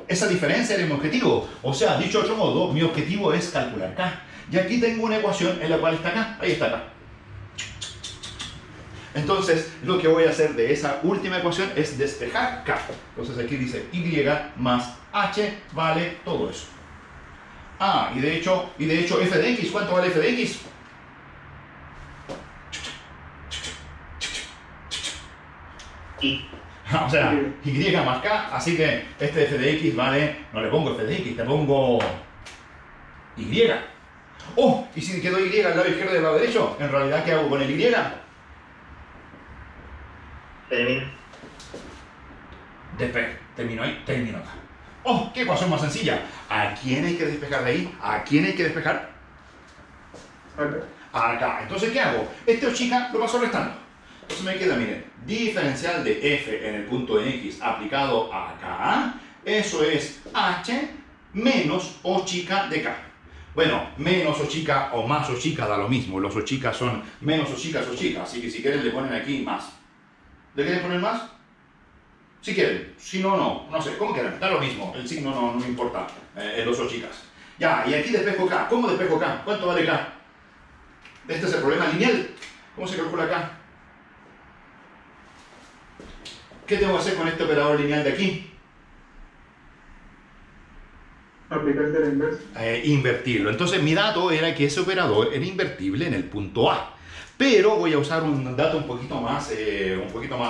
Esa diferencia era mi objetivo. O sea, dicho de otro modo, mi objetivo es calcular k. Y aquí tengo una ecuación en la cual está k. Ahí está k. Entonces, lo que voy a hacer de esa última ecuación es despejar k. Entonces aquí dice y más h vale todo eso. Y de hecho, f de x, ¿cuánto vale f de x? O sea, y más k, así que este f de x vale, no le pongo f de x, le pongo y. Y si quedó y al lado izquierdo y al lado derecho, en realidad, ¿qué hago con el y? Termina. Termino ahí, termino acá. Oh, ¿qué ecuación más sencilla? ¿A quién hay que despejar de ahí? ¿A quién hay que despejar? Acá. Acá. Entonces, ¿qué hago? Este O chica lo paso restando. Entonces me queda, miren, diferencial de f en el punto x aplicado acá, eso es h menos O chica de k. Bueno, menos O chica o más O chica da lo mismo. Los O chicas son menos O chicas, así que si quieren le ponen aquí más. ¿Le quieren poner más? Si quieren, si no, no, no sé, ¿cómo quieran? Da lo mismo, el signo no me importa en los O chicas. Ya, y aquí despejo k. ¿Cómo despejo k? ¿Cuánto vale k? Este es el problema lineal. ¿Cómo se calcula k? ¿Qué tengo que hacer con este operador lineal de aquí? Aplicarse la inversa. Invertirlo. Entonces mi dato era que ese operador era invertible en el punto A. Pero voy a usar un dato un poquito más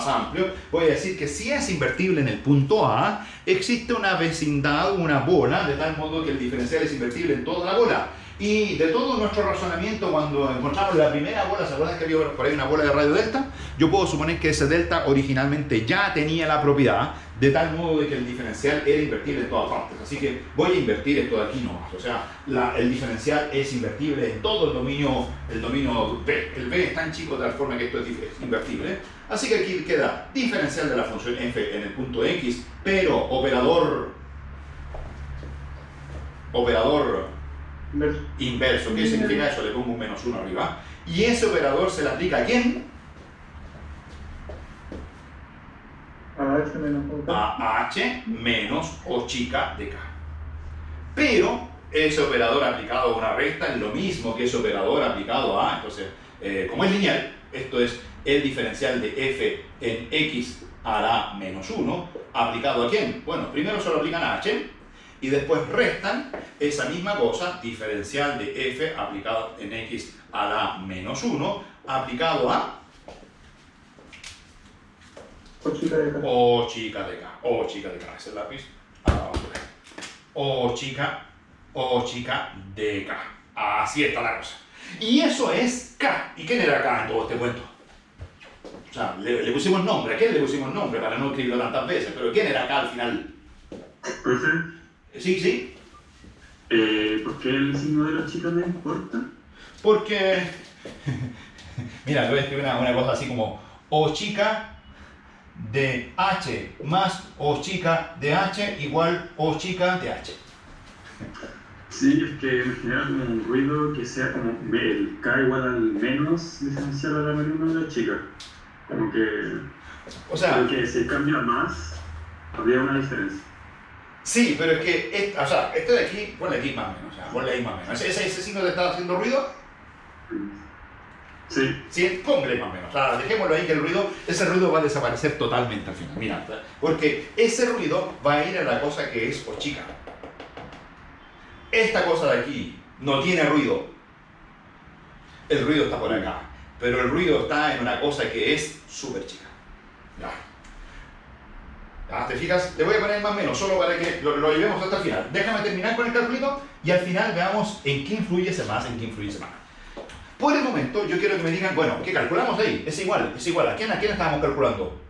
amplio. Voy a decir que si es invertible en el punto A, existe una vecindad, una bola, de tal modo que el diferencial es invertible en toda la bola. Y de todo nuestro razonamiento, cuando encontramos la primera bola, ¿se acuerdan que había por ahí una bola de radio delta? Yo puedo suponer que ese delta originalmente ya tenía la propiedad, de tal modo de que el diferencial era invertible en todas partes. Así que voy a invertir esto de aquí nomás. O sea, el diferencial es invertible en todo el dominio B. El B es tan chico de tal forma que esto es invertible. Así que aquí queda diferencial de la función f en el punto x, pero operador inverso. ¿Qué significa eso? Le pongo un menos 1 arriba. Y ese operador se le aplica ¿a quién? A H menos O. A H menos O chica de K. Pero ese operador aplicado a una recta es lo mismo que ese operador aplicado a A. Entonces, como es lineal, esto es el diferencial de f en x a la menos 1, ¿aplicado a quién? Bueno, primero se lo aplican a H, y después restan esa misma cosa, diferencial de f aplicado en x a la menos 1, aplicado a O chica de acá. O chica de k. O chica de k, ese es el lápiz. O chica de k. Así está la cosa. Y eso es k. ¿Y quién era k en todo este cuento? O sea, le pusimos nombre. ¿A quién le pusimos nombre? Para no escribirlo tantas veces. Pero ¿quién era k al final? Profe, Sí. ¿por qué el signo de la chica me importa? Porque... Mira, le voy a escribir una cosa así como O chica de h más O chica de h igual O chica de h. Sí, es que me genera como un ruido que sea como el K igual al menos diferencial a la menos 1 de la chica. Como que... O sea... Creo que si cambia más, habría una diferencia. Sí, pero es que, esto de aquí, ponle aquí más o menos, ponle ahí más o menos. ¿Ese signo te está haciendo ruido? Sí. Sí, ponle más o menos. Dejémoslo ahí que ese ruido va a desaparecer totalmente al final. Mira, porque ese ruido va a ir a la cosa que es O chica. Esta cosa de aquí no tiene ruido. El ruido está por acá. Pero el ruido está en una cosa que es súper chica. Ya, ¿te fijas? Le voy a poner más o menos, solo para que lo llevemos hasta el final. Déjame terminar con el calculito y al final veamos en qué influye ese más, en qué influye ese más. Por el momento, yo quiero que me digan, bueno, ¿qué calculamos ahí? Es igual. ¿A quién estábamos calculando?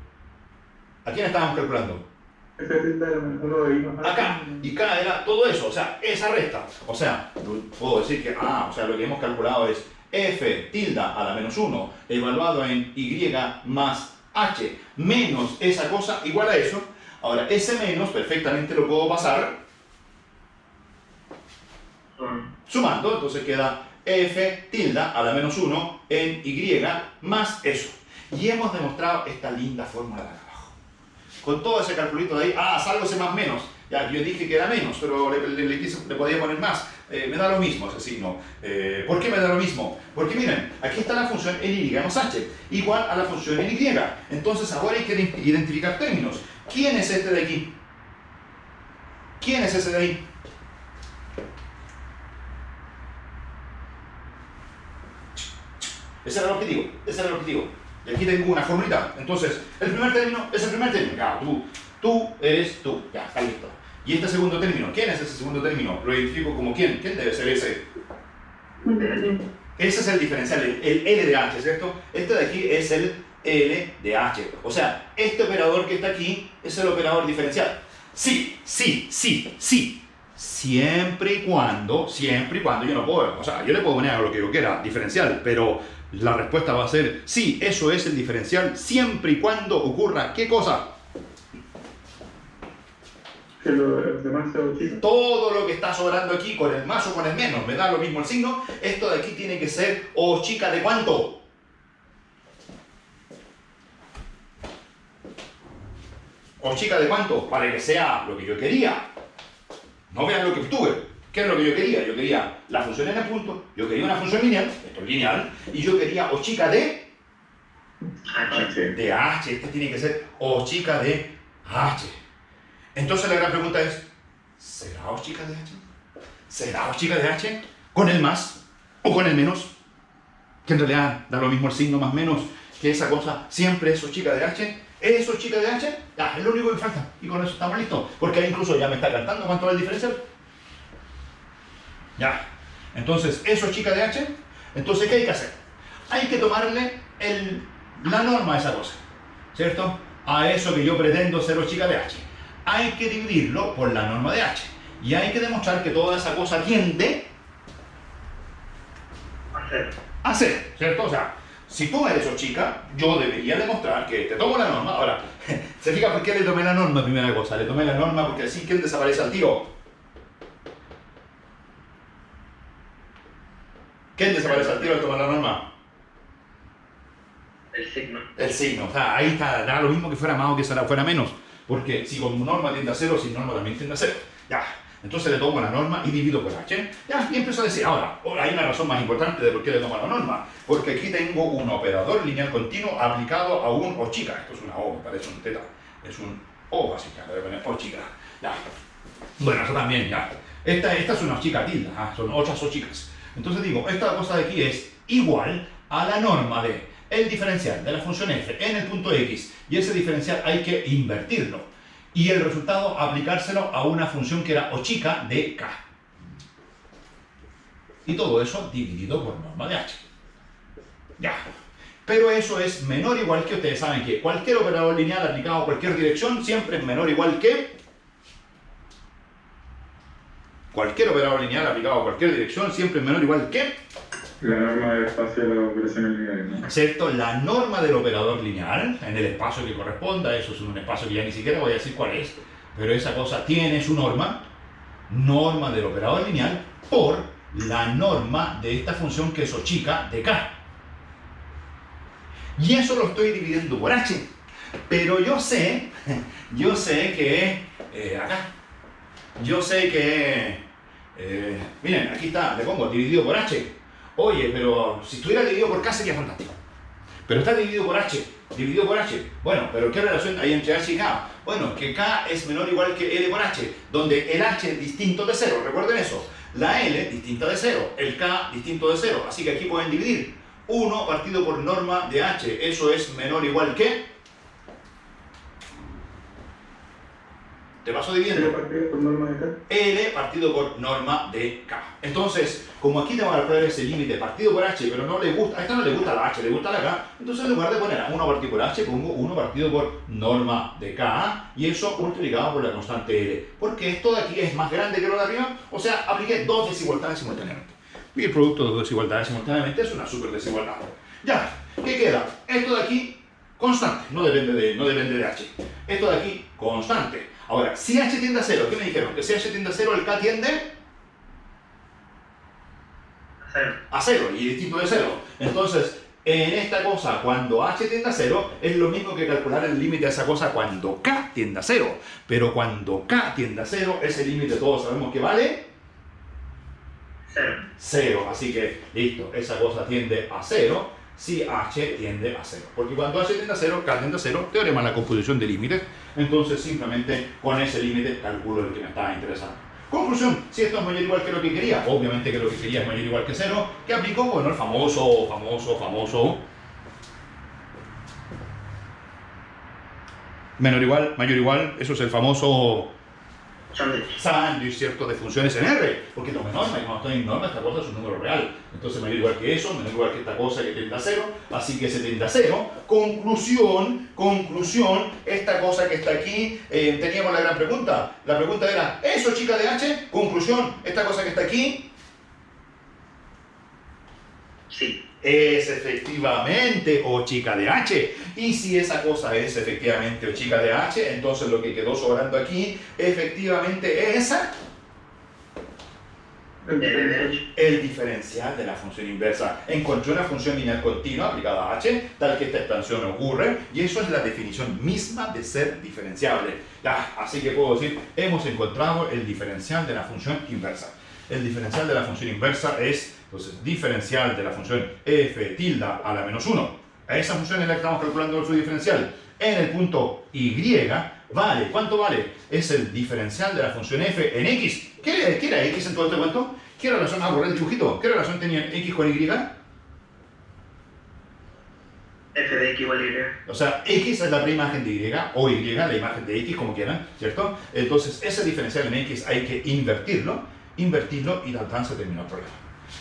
¿A quién estábamos calculando? F tilde de menos 1 de I más H. Acá. Y K era todo eso, o sea, esa resta. O sea, puedo decir que, lo que hemos calculado es F tilde a la menos 1 evaluado en Y más H menos esa cosa igual a eso. Ahora, ese menos perfectamente lo puedo pasar sumando, entonces queda F tilde a la menos 1 en Y más eso. Y hemos demostrado esta linda fórmula de acá abajo. Con todo ese calculito de ahí, salvo ese más menos. Ya, yo dije que era menos, pero le podía poner más. Me da lo mismo ese signo. ¿Por qué me da lo mismo? Porque miren, aquí está la función en Y más H, igual a la función en Y. Entonces ahora hay que identificar términos. ¿Quién es este de aquí? ¿Quién es ese de ahí? Ese era el objetivo. Y aquí tengo una formulita. Entonces, el primer término es el primer término. Claro, tú eres tú. Ya, está listo. Y este segundo término, ¿quién es ese segundo término? Lo identifico como ¿quién? ¿Quién debe ser ese? Ese es el diferencial, el L de H, ¿cierto? Este de aquí es el L de H. O sea, este operador que está aquí es el operador diferencial. Sí, sí, sí, sí. Siempre y cuando yo no puedo, o sea, yo le puedo poner a lo que yo quiera, diferencial, pero la respuesta va a ser sí, eso es el diferencial, siempre y cuando ocurra, ¿qué cosa? Que los demás sea O chica. Todo lo que está sobrando aquí, con el más o con el menos, me da lo mismo el signo, esto de aquí tiene que ser O chica de ¿cuánto? O chica de ¿cuánto? Para que sea lo que yo quería. No vean lo que obtuve. ¿Qué es lo que yo quería? Yo quería la función n punto, yo quería una función lineal, esto es lineal, y yo quería O chica de H. Este tiene que ser O chica de H. Entonces la gran pregunta es, ¿será O chica de H? ¿Será O chica de H? ¿Con el más o con el menos? Que en realidad da lo mismo el signo más menos, que esa cosa siempre es O chica de H. ¿Es O chica de H? Ya, es lo único que me falta. Y con eso estamos listos. Porque ahí incluso ya me está cantando cuánto es el diferencial. Ya. Entonces, ¿es O chica de H? Entonces, ¿qué hay que hacer? Hay que tomarle la norma a esa cosa, ¿cierto? A eso que yo pretendo ser O chica de H. Hay que dividirlo por la norma de H. Y hay que demostrar que toda esa cosa tiende a ser, ¿cierto? O sea, si tú eres O chica, yo debería demostrar que te tomo la norma. Ahora, ¿se fija por qué le tomé la norma? Primera cosa, le tomé la norma porque así, ¿quién desaparece al tiro? ¿Quién desaparece al tiro al tomar la norma? El signo. El signo, o sea, ahí está, da lo mismo que fuera más o que fuera menos. Porque si con norma tiende a 0, sin norma también tiende a 0. Ya, entonces le tomo la norma y divido por H. Ya, y empiezo a decir, ahora, hay una razón más importante de por qué le tomo la norma. Porque aquí tengo un operador lineal continuo aplicado a un O chica. Esto es una O, me parece un teta. Es un O básica, le voy a poner O chica. Ya. Bueno, eso también, ya. Esta es una O chica tilde, son otras O chicas. Entonces digo, esta cosa de aquí es igual a la norma de el diferencial de la función f en el punto x, y ese diferencial hay que invertirlo. Y el resultado aplicárselo a una función que era O chica de k. Y todo eso dividido por norma de h. Ya. Pero eso es menor o igual que, ustedes saben que cualquier operador lineal aplicado a cualquier dirección siempre es menor o igual que... Cualquier operador lineal aplicado a cualquier dirección siempre es menor o igual que... La norma del espacio de las operaciones lineales, ¿no? ¿Cierto? La norma del operador lineal, en el espacio que corresponda, eso es un espacio que ya ni siquiera voy a decir cuál es, pero esa cosa tiene su norma del operador lineal, por la norma de esta función que es O chica de k. Y eso lo estoy dividiendo por h. Pero yo sé que, acá, yo sé que, miren, aquí está, le pongo dividido por h. Oye, pero si estuviera dividido por k sería fantástico. Pero está dividido por h. Bueno, pero ¿qué relación hay entre h y k? Bueno, que k es menor o igual que L por h, donde el h es distinto de 0. Recuerden eso. La L distinta de 0, el k distinto de 0. Así que aquí pueden dividir 1 partido por norma de h. Eso es menor o igual que... Te paso dividiendo. L partido por norma de k. L partido por norma de k. Entonces, como aquí te van a poner ese límite partido por h, pero no le gusta, a esta no le gusta la h, le gusta la k, entonces en lugar de poner 1 partido por h, pongo 1 partido por norma de k, y eso multiplicado por la constante L. Porque esto de aquí es más grande que lo de arriba, o sea, apliqué dos desigualdades simultáneamente. Y el producto de dos desigualdades simultáneamente es una super desigualdad. Ya, ¿qué queda? Esto de aquí, constante, no depende de h. Esto de aquí, constante. Ahora, si h tiende a 0, ¿qué me dijeron? Que si h tiende a 0, el k tiende a 0 y distinto de 0. Entonces, en esta cosa, cuando h tiende a 0, es lo mismo que calcular el límite de esa cosa cuando k tiende a 0. Pero cuando k tiende a 0, ese límite todos sabemos que vale 0. Así que, listo, esa cosa tiende a 0 si h tiende a 0. Porque cuando h tiende a 0, k tiende a 0, teorema de la composición de límites. Entonces, simplemente con ese límite calculo el que me estaba interesando. Conclusión, si esto es mayor o igual que lo que quería, obviamente que lo que quería es mayor o igual que 0, ¿qué aplicó? Bueno, el famoso menor o igual, mayor o igual, eso es el famoso sándwich, ¿cierto? De funciones en R, porque tome norma, y cuando estoy en norma, esta cosa es un número real. Entonces me da igual que eso, me da igual que esta cosa que tiende a 0, así que se tiende a 0. Conclusión, esta cosa que está aquí, teníamos la gran pregunta. La pregunta era, ¿eso, chica de H? Conclusión, esta cosa que está aquí. Sí. Es efectivamente O chica de H. Y si esa cosa es efectivamente O chica de H, entonces lo que quedó sobrando aquí efectivamente es el diferencial de la función inversa. Encontré una función lineal continua aplicada a H, tal que esta expansión ocurre, y eso es la definición misma de ser diferenciable. Así que puedo decir, hemos encontrado el diferencial de la función inversa. El diferencial de la función inversa es, entonces, diferencial de la función f tilde a la menos 1. A esa función es la que estamos calculando su diferencial. En el punto y vale, ¿cuánto vale? Es el diferencial de la función f en x. ¿Qué era x en todo este cuento? ¿Qué relación? Borré el dibujito. ¿Qué relación tenía x con y? F de x igual a y. O sea, x es la primera imagen de y, o y, la imagen de x, como quieran, ¿cierto? Entonces, ese diferencial en x hay que invertirlo y tal se terminó el problema.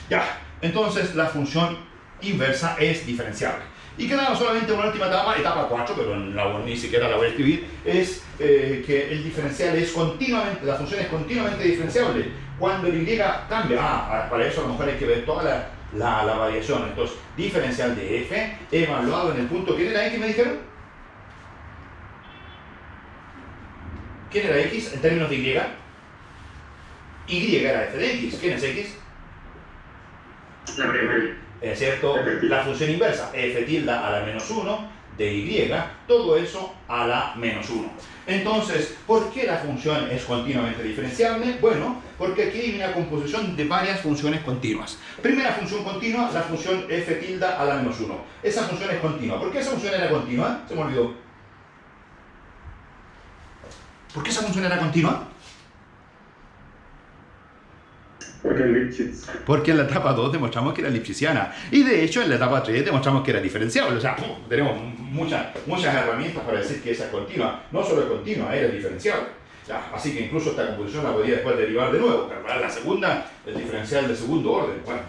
Ya, entonces la función inversa es diferenciable. Y queda solamente una última etapa 4, pero ni siquiera la voy a escribir, es que el diferencial es continuamente, la función es continuamente diferenciable. Cuando el y cambia, para eso a lo mejor hay que ver toda la variación. Entonces, diferencial de f evaluado en el punto, ¿quién era x me dijeron? ¿Quién era x en términos de y? Y era f de x. ¿Quién es x? La primera. Es cierto, la función inversa, f tilde a la menos 1 de y, todo eso a la menos 1. Entonces, ¿por qué la función es continuamente diferenciable? Bueno, porque aquí hay una composición de varias funciones continuas. Primera función continua, la función f tilde a la menos 1. Esa función es continua. ¿Por qué esa función era continua? Se me olvidó. ¿Por qué esa función era continua? Porque en la etapa 2 demostramos que era lipschitziana. Y de hecho en la etapa 3 demostramos que era diferenciable. O sea, tenemos muchas herramientas para decir que esa es continua. No solo es continua, era diferenciable. Así que incluso esta composición la podría después derivar de nuevo. Calcular la segunda, el diferencial de segundo orden. Bueno,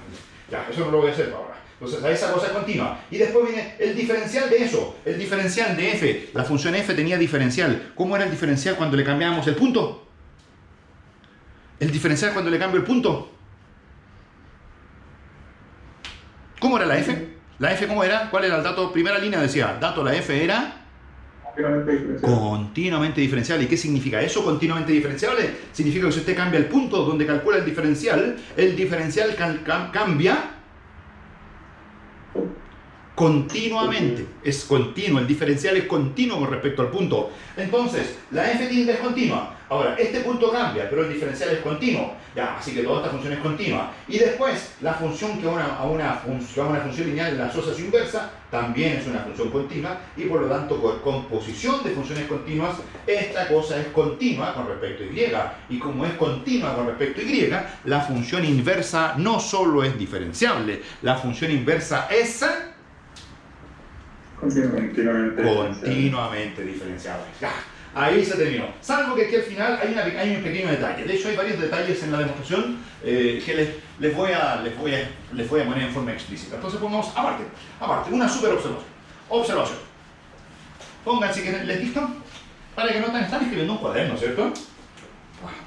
eso no lo voy a hacer ahora. Entonces, a esa cosa es continua. Y después viene el diferencial de eso. El diferencial de f. La función f tenía diferencial. ¿Cómo era el diferencial cuando le cambiábamos el punto? El diferencial cuando le cambio el punto. ¿Cómo era la f? ¿La f cómo era? ¿Cuál era el dato? Primera línea decía, dato la f era continuamente diferenciable. ¿Y qué significa eso? Continuamente diferenciable. Significa que si usted cambia el punto donde calcula el diferencial cambia continuamente. Es continuo, el diferencial es continuo con respecto al punto. Entonces, la f tilde es continua. Ahora, este punto cambia, pero el diferencial es continuo. Así que toda esta función es continua. Y después, la función que va a una función lineal en la asociación inversa también es una función continua y por lo tanto, por composición de funciones continuas, esta cosa es continua con respecto a y. Y como es continua con respecto a y, la función inversa no solo es diferenciable, la función inversa es continuamente diferenciable. Ahí se terminó. Salvo que aquí al final hay un pequeño detalle. De hecho, hay varios detalles en la demostración que les voy a poner en forma explícita. Entonces pongamos aparte, una super observación. Pónganse que les listo para que no están escribiendo un cuaderno, ¿cierto?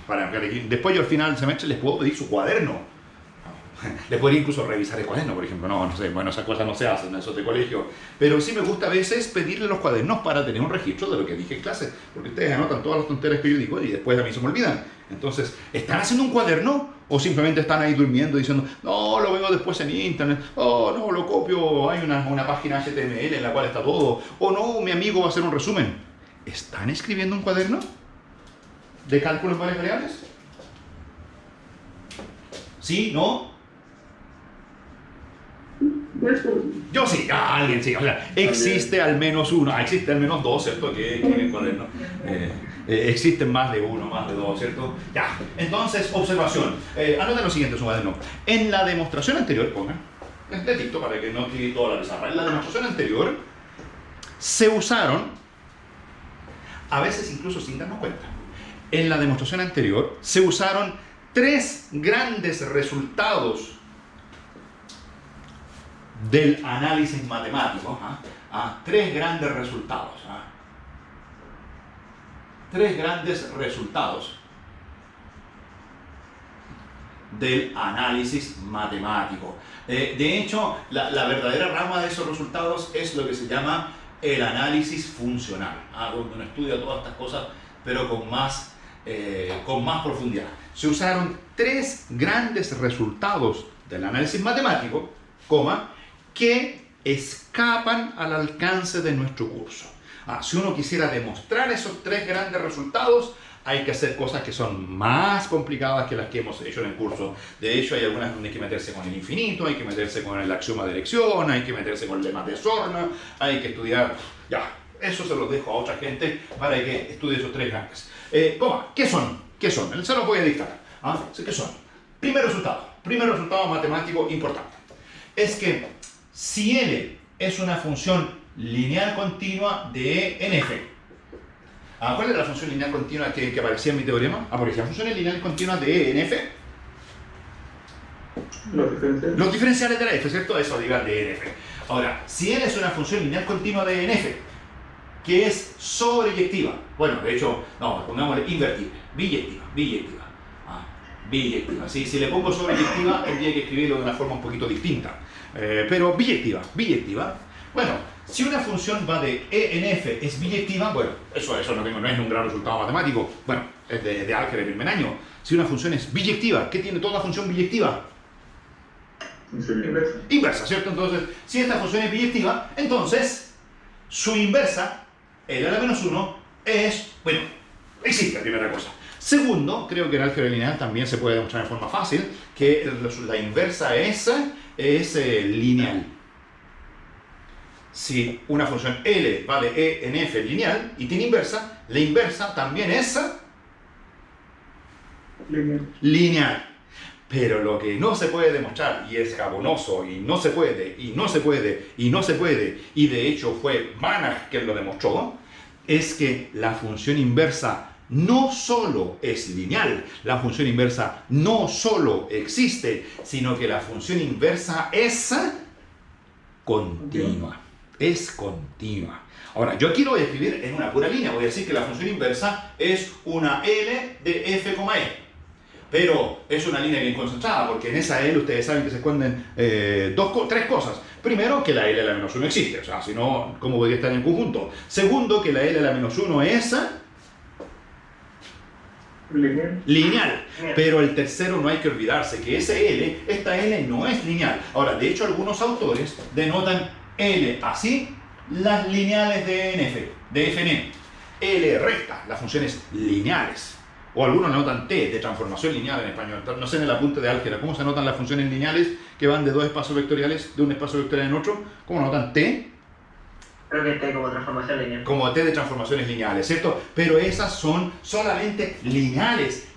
Para que después yo al final del semestre les puedo pedir su cuaderno. Les podría incluso revisar el cuaderno, por ejemplo. No sé, bueno, esas cosas no se hacen en esos de colegio. Pero sí me gusta a veces pedirle los cuadernos para tener un registro de lo que dije en clase. Porque ustedes anotan todas las tonteras que yo digo y después a mí se me olvidan. Entonces, ¿están haciendo un cuaderno? ¿O simplemente están ahí durmiendo diciendo, no, lo veo después en internet, oh, no, lo copio, hay una página HTML en la cual está todo, o no, mi amigo va a hacer un resumen? ¿Están escribiendo un cuaderno de cálculo en varias variables? ¿Sí? ¿No? Yo sí, alguien sí, o sea, existe al menos uno, existe al menos dos, ¿cierto? Que en el cuaderno existen más de uno, más de dos, ¿cierto? Ya, entonces, observación, anoten lo siguiente en su cuaderno. En la demostración anterior, pongan, les dicto para que no escribí toda la pizarra, en la demostración anterior se usaron, a veces incluso sin darnos cuenta, en la demostración anterior se usaron tres grandes resultados del análisis matemático. Tres grandes resultados. Tres grandes resultados del análisis matemático. De hecho, la verdadera rama de esos resultados es lo que se llama el análisis funcional, donde uno estudia todas estas cosas, pero con más profundidad. Se usaron tres grandes resultados del análisis matemático, que escapan al alcance de nuestro curso. Si uno quisiera demostrar esos tres grandes resultados, hay que hacer cosas que son más complicadas que las que hemos hecho en el curso. De hecho, hay algunas donde hay que meterse con el infinito, hay que meterse con el axioma de elección, hay que meterse con el lema de Zorn, hay que estudiar... Ya, eso se los dejo a otra gente para que estudie esos tres grandes. ¿Qué son? ¿Qué son? Se los voy a dictar. ¿Qué son? Primer resultado matemático importante. Es que si L es una función lineal continua de E en F. ¿Cuál es la función lineal continua que aparecía en mi teorema? Por ejemplo, funciones lineales continuas de E en F. Los diferenciales de la F, ¿cierto? Eso diga de E en F. Ahora, si L es una función lineal continua de E en F, que es sobreyectiva. Bueno, de hecho, no, pongámosle invertible. Biyectiva. Biyectiva. Si le pongo sobreyectiva, tendría que escribirlo de una forma un poquito distinta. Pero biyectiva. Bueno, si una función va de E en F es biyectiva, bueno, eso no es un gran resultado matemático. Bueno, es de álgebra de primer año. Si una función es biyectiva, ¿qué tiene toda función biyectiva? Inversa, ¿cierto? Entonces, si esta función es biyectiva, entonces su inversa, L a la menos 1, es, bueno, existe, primera cosa. Segundo, creo que en álgebra lineal también se puede demostrar en forma fácil que la inversa es lineal. Si una función L va de E en F lineal y tiene inversa, la inversa también es lineal. Pero lo que no se puede demostrar, y es jabonoso, y no se puede, y de hecho fue Banach quien lo demostró, es que la función inversa no solo es lineal, la función inversa no solo existe, sino que la función inversa es continua. Es continua. Ahora, yo aquí lo voy a escribir en una pura línea. Voy a decir que la función inversa es una L de f, E. Pero es una línea bien concentrada, porque en esa L ustedes saben que se esconden tres cosas. Primero, que la L a la menos 1 existe. O sea, si no, ¿cómo podría estar en conjunto? Segundo, que la L a la menos 1 es lineal. Pero el tercero no hay que olvidarse, que esta L no es lineal. Ahora, de hecho, algunos autores denotan L así, las lineales de NF, de FN. L recta, las funciones lineales. O algunos notan T, de transformación lineal en español. No sé en el apunte de álgebra, ¿cómo se notan las funciones lineales que van de dos espacios vectoriales, de un espacio vectorial en otro? ¿Cómo notan T? Creo que T como transformación lineal. Como T de transformaciones lineales, ¿cierto? Pero esas son solamente lineales.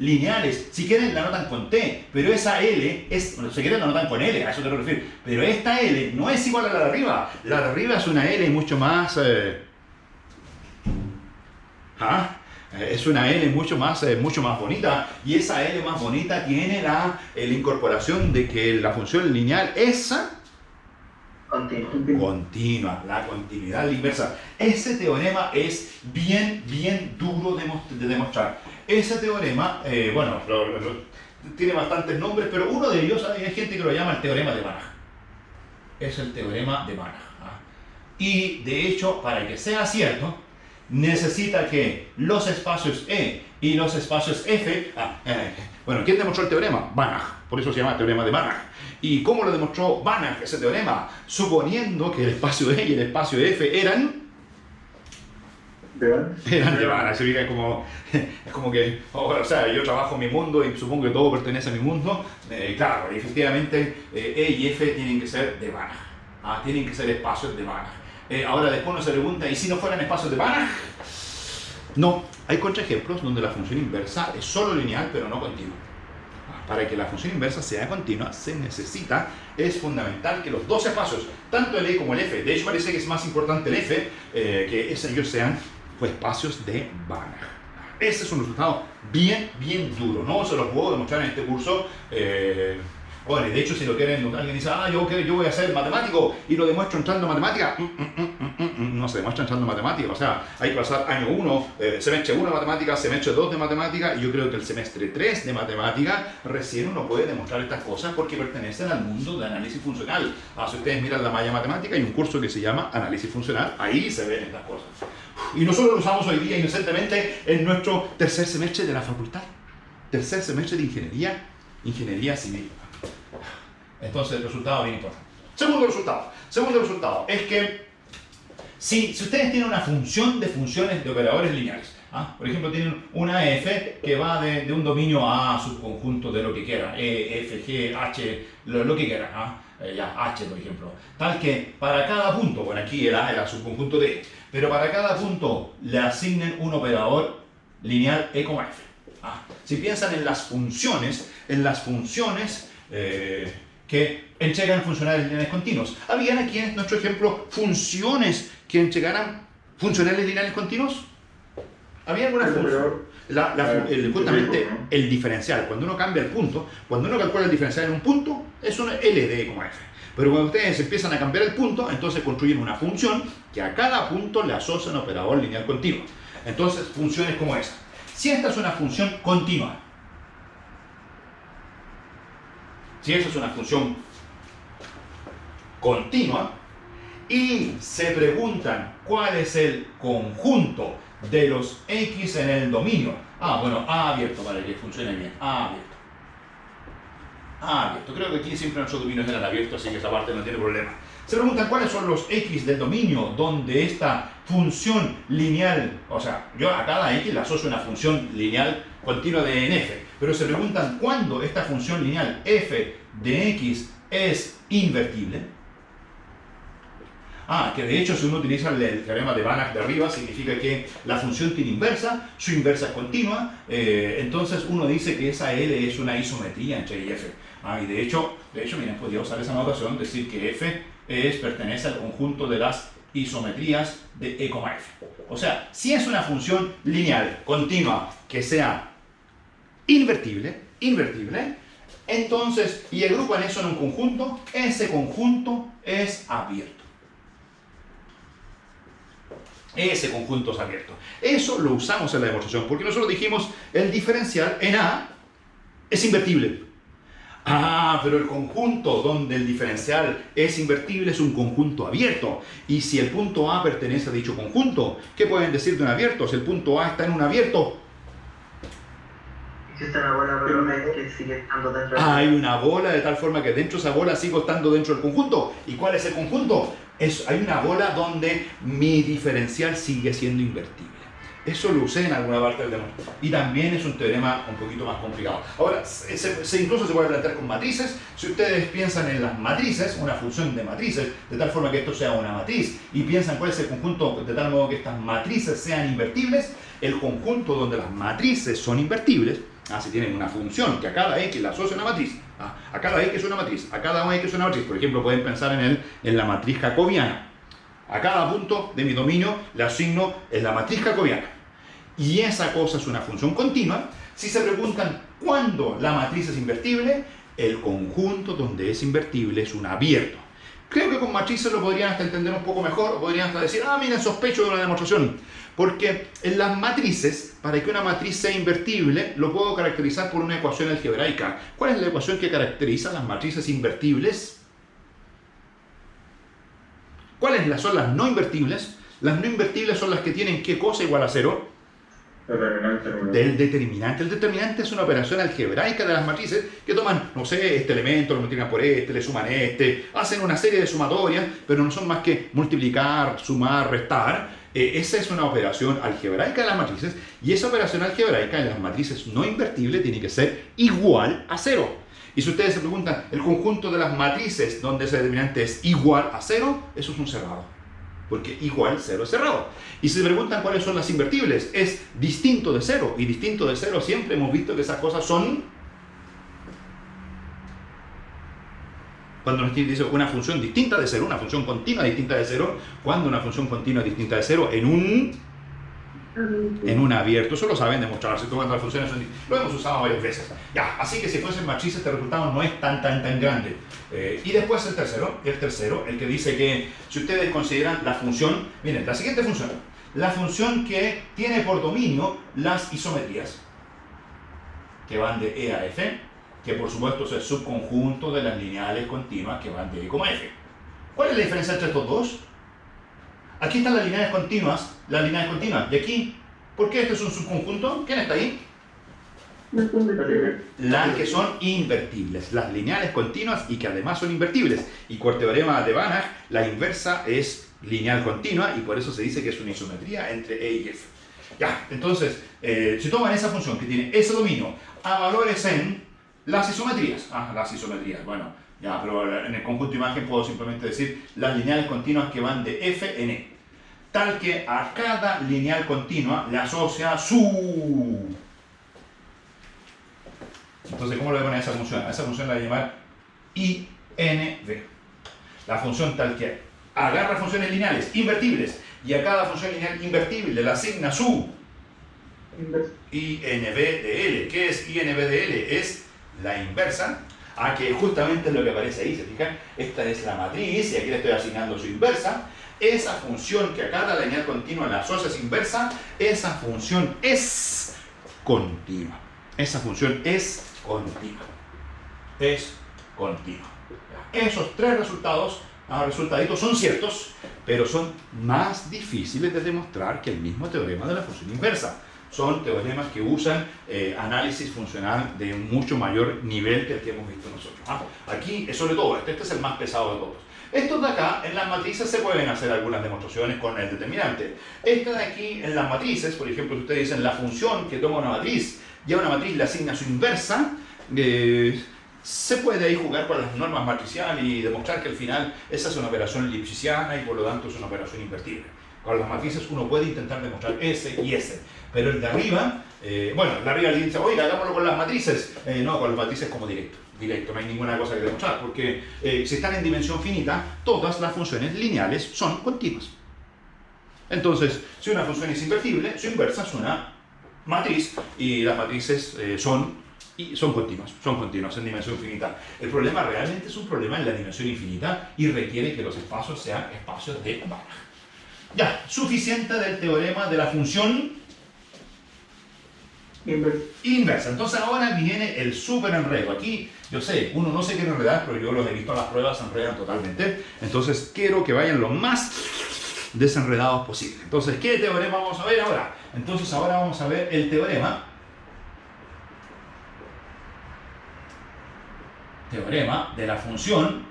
Si quieren la notan con T, pero esa L es, si quieren la notan con L, a eso te refiero. Pero esta L no es igual a la de arriba. La de arriba es una L mucho más... es una L mucho más bonita, y esa L más bonita tiene la incorporación de que la función lineal es continua, la continuidad la inversa. Ese teorema es bien duro de demostrar. Ese teorema, tiene bastantes nombres, pero uno de ellos hay gente que lo llama el teorema de Banach. Es el teorema de Banach. Y de hecho, para que sea cierto, necesita que los espacios E y los espacios F... ¿quién demostró el teorema? Banach. Por eso se llama teorema de Banach. ¿Y cómo lo demostró Banach ese teorema? Suponiendo que el espacio E y el espacio F eran de Banach. Se ubica como, es como que, yo trabajo en mi mundo y supongo que todo pertenece a mi mundo. Claro, efectivamente E y F tienen que ser de Banach. Tienen que ser espacios de Banach. Ahora después uno se pregunta, ¿y si no fueran espacios de Banach? No, hay contraejemplos donde la función inversa es solo lineal pero no continua. Para que la función inversa sea continua es fundamental que los dos espacios, tanto el E como el F, de hecho parece que es más importante el F, que ellos sean espacios de Banach. Ese es un resultado bien duro. No se lo puedo demostrar en este curso. Bueno, de hecho, si lo quieren, alguien dice, yo voy a ser matemático y lo demuestro entrando en matemática. No se demuestra entrando en matemática. O sea, hay que pasar año 1, semestre 1 de matemática, semestre 2 de matemática, y yo creo que el semestre 3 de matemática recién uno puede demostrar estas cosas porque pertenecen al mundo de análisis funcional. Si ustedes miran la malla matemática, hay un curso que se llama análisis funcional, ahí se ven estas cosas. Y nosotros lo usamos hoy día inocentemente en nuestro tercer semestre de la facultad. Tercer semestre de ingeniería civil. Entonces el resultado es bien importante. Segundo resultado es que si ustedes tienen una función de funciones de operadores lineales, por ejemplo tienen una f que va de un dominio a subconjunto de lo que quieran, e, f, g, h, lo que quieran, h por ejemplo, tal que para cada punto, bueno aquí era subconjunto de e, pero para cada punto le asignen un operador lineal e, f. Si piensan en las funciones que entregan funcionales lineales continuos. ¿Habían aquí en nuestro ejemplo funciones que entregaran funcionales lineales continuos? ¿Había alguna función? Justamente el diferencial, cuando uno cambia el punto, cuando uno calcula el diferencial en un punto, es un L de E, F. Pero cuando ustedes empiezan a cambiar el punto, entonces construyen una función que a cada punto le asocia un operador lineal continuo. Entonces, funciones como esa. Si esta es una función continua, si esa es una función continua y se preguntan cuál es el conjunto de los x en el dominio. Bueno, A abierto para que funcione bien. A abierto. A abierto. Creo que aquí siempre nuestros dominios eran abiertos, así que esa parte no tiene problema. Se preguntan cuáles son los x del dominio donde esta función lineal, o sea, yo a cada x le asocio una función lineal continua de en f, pero se preguntan cuándo esta función lineal f de x es invertible. Que de hecho si uno utiliza el teorema de Banach de arriba, significa que la función tiene inversa, su inversa es continua, entonces uno dice que esa L es una isometría entre y f. Y de hecho, miren, podría usar esa notación, decir que f pertenece al conjunto de las isometrías de e, f. O sea, si es una función lineal continua que sea invertible, entonces, y agrupan eso en un conjunto, ese conjunto es abierto. Ese conjunto es abierto. Eso lo usamos en la demostración, porque nosotros dijimos el diferencial en A es invertible. Pero el conjunto donde el diferencial es invertible es un conjunto abierto. Y si el punto A pertenece a dicho conjunto, ¿qué pueden decir de un abierto? Si el punto A está en un abierto, existe una bola que sigue estando dentro del hay una bola de tal forma que dentro de esa bola sigo estando dentro del conjunto. ¿Y cuál es el conjunto? Hay una bola donde mi diferencial sigue siendo invertible. Eso lo usé en alguna parte del demostración. Y también es un teorema un poquito más complicado. Ahora, incluso se puede plantear con matrices. Si ustedes piensan en las matrices, una función de matrices, de tal forma que esto sea una matriz, y piensan cuál es el conjunto de tal modo que estas matrices sean invertibles, el conjunto donde las matrices son invertibles, si tienen una función que a cada x le asocia una matriz, a cada x es una matriz, a cada x es una matriz, por ejemplo, pueden pensar en la matriz jacobiana. A cada punto de mi dominio le asigno en la matriz jacobiana. Y esa cosa es una función continua. Si se preguntan cuándo la matriz es invertible, el conjunto donde es invertible es un abierto. Creo que con matrices lo podrían hasta entender un poco mejor, o podrían hasta decir, miren, sospecho de una demostración. Porque en las matrices, para que una matriz sea invertible, lo puedo caracterizar por una ecuación algebraica. ¿Cuál es la ecuación que caracteriza las matrices invertibles? ¿Cuáles son las no invertibles? Las no invertibles son las que tienen ¿qué cosa igual a 0? Del determinante. El determinante es una operación algebraica de las matrices que toman, no sé, este elemento, lo multiplican por este, le suman este, hacen una serie de sumatorias, pero no son más que multiplicar, sumar, restar. Esa es una operación algebraica de las matrices, y esa operación algebraica en las matrices no invertibles tiene que ser igual a 0. Y si ustedes se preguntan, el conjunto de las matrices donde ese determinante es igual a 0, eso es un cerrado. Porque igual 0 es cerrado. Y si se preguntan cuáles son las invertibles, es distinto de 0. Y distinto de 0 siempre hemos visto que esas cosas son... Cuando nos dice una función distinta de 0, una función continua distinta de 0, cuando una función continua distinta de 0 en un En un abierto, eso lo saben demostrar, si cuando las funciones son... Lo hemos usado varias veces. Ya, así que si fuesen matrices, este resultado no es tan grande. Y después el tercero, el que dice que si ustedes consideran la función, miren, la siguiente función, la función que tiene por dominio las isometrías, que van de E a F, que por supuesto es el subconjunto de las lineales continuas que van de E, F. ¿Cuál es la diferencia entre estos dos? Aquí están las lineales continuas, y aquí, ¿por qué este es un subconjunto? ¿Quién está ahí? Las que son invertibles, las lineales continuas y que además son invertibles. Y por teorema de Banach, la inversa es lineal continua y por eso se dice que es una isometría entre E y F. Ya, entonces, si toman esa función que tiene ese dominio a valores en las isometrías, bueno, ya, pero en el conjunto de imagen puedo simplemente decir las lineales continuas que van de F en E, tal que a cada lineal continua le asocia su... Entonces, ¿cómo le voy a poner a esa función? A esa función la voy a llamar INV. La función tal que agarra funciones lineales invertibles y a cada función lineal invertible le asigna su INV de L. ¿Qué es INV de L? Es la inversa, a que justamente es lo que aparece ahí, ¿se fijan? Esta es la matriz y aquí le estoy asignando su inversa. Esa función que a cada lineal continua le asocia su inversa, esa función es continua. Esa función es continua. Es continua. Esos tres resultaditos son ciertos, pero son más difíciles de demostrar que el mismo teorema de la función inversa. Son teoremas que usan análisis funcional de mucho mayor nivel que el que hemos visto nosotros. Aquí, sobre todo, este es el más pesado de todos. Estos de acá, en las matrices se pueden hacer algunas demostraciones con el determinante. Este de aquí, en las matrices, por ejemplo, si ustedes dicen la función que toma una matriz y a una matriz le asigna su inversa, se puede ahí jugar con las normas matriciales y demostrar que al final esa es una operación lipschitziana y por lo tanto es una operación invertible. Con las matrices uno puede intentar demostrar S y S, pero el de arriba, bueno, el de arriba le dice, oiga, hagámoslo con las matrices. No, con las matrices como directo, no hay ninguna cosa que demostrar, porque si están en dimensión finita, todas las funciones lineales son continuas. Entonces, si una función es invertible, su inversa es una matriz, y las matrices son continuas en dimensión finita. El problema realmente es un problema en la dimensión infinita y requiere que los espacios sean espacios de Banach. Ya, suficiente del teorema de la función inversa. Entonces ahora viene el súper enredo. Aquí, yo sé, uno no se quiere enredar, pero yo los he visto en las pruebas, se enredan totalmente. Entonces quiero que vayan lo más desenredados posible. Entonces, ¿qué teorema vamos a ver ahora? Entonces ahora vamos a ver el teorema de la función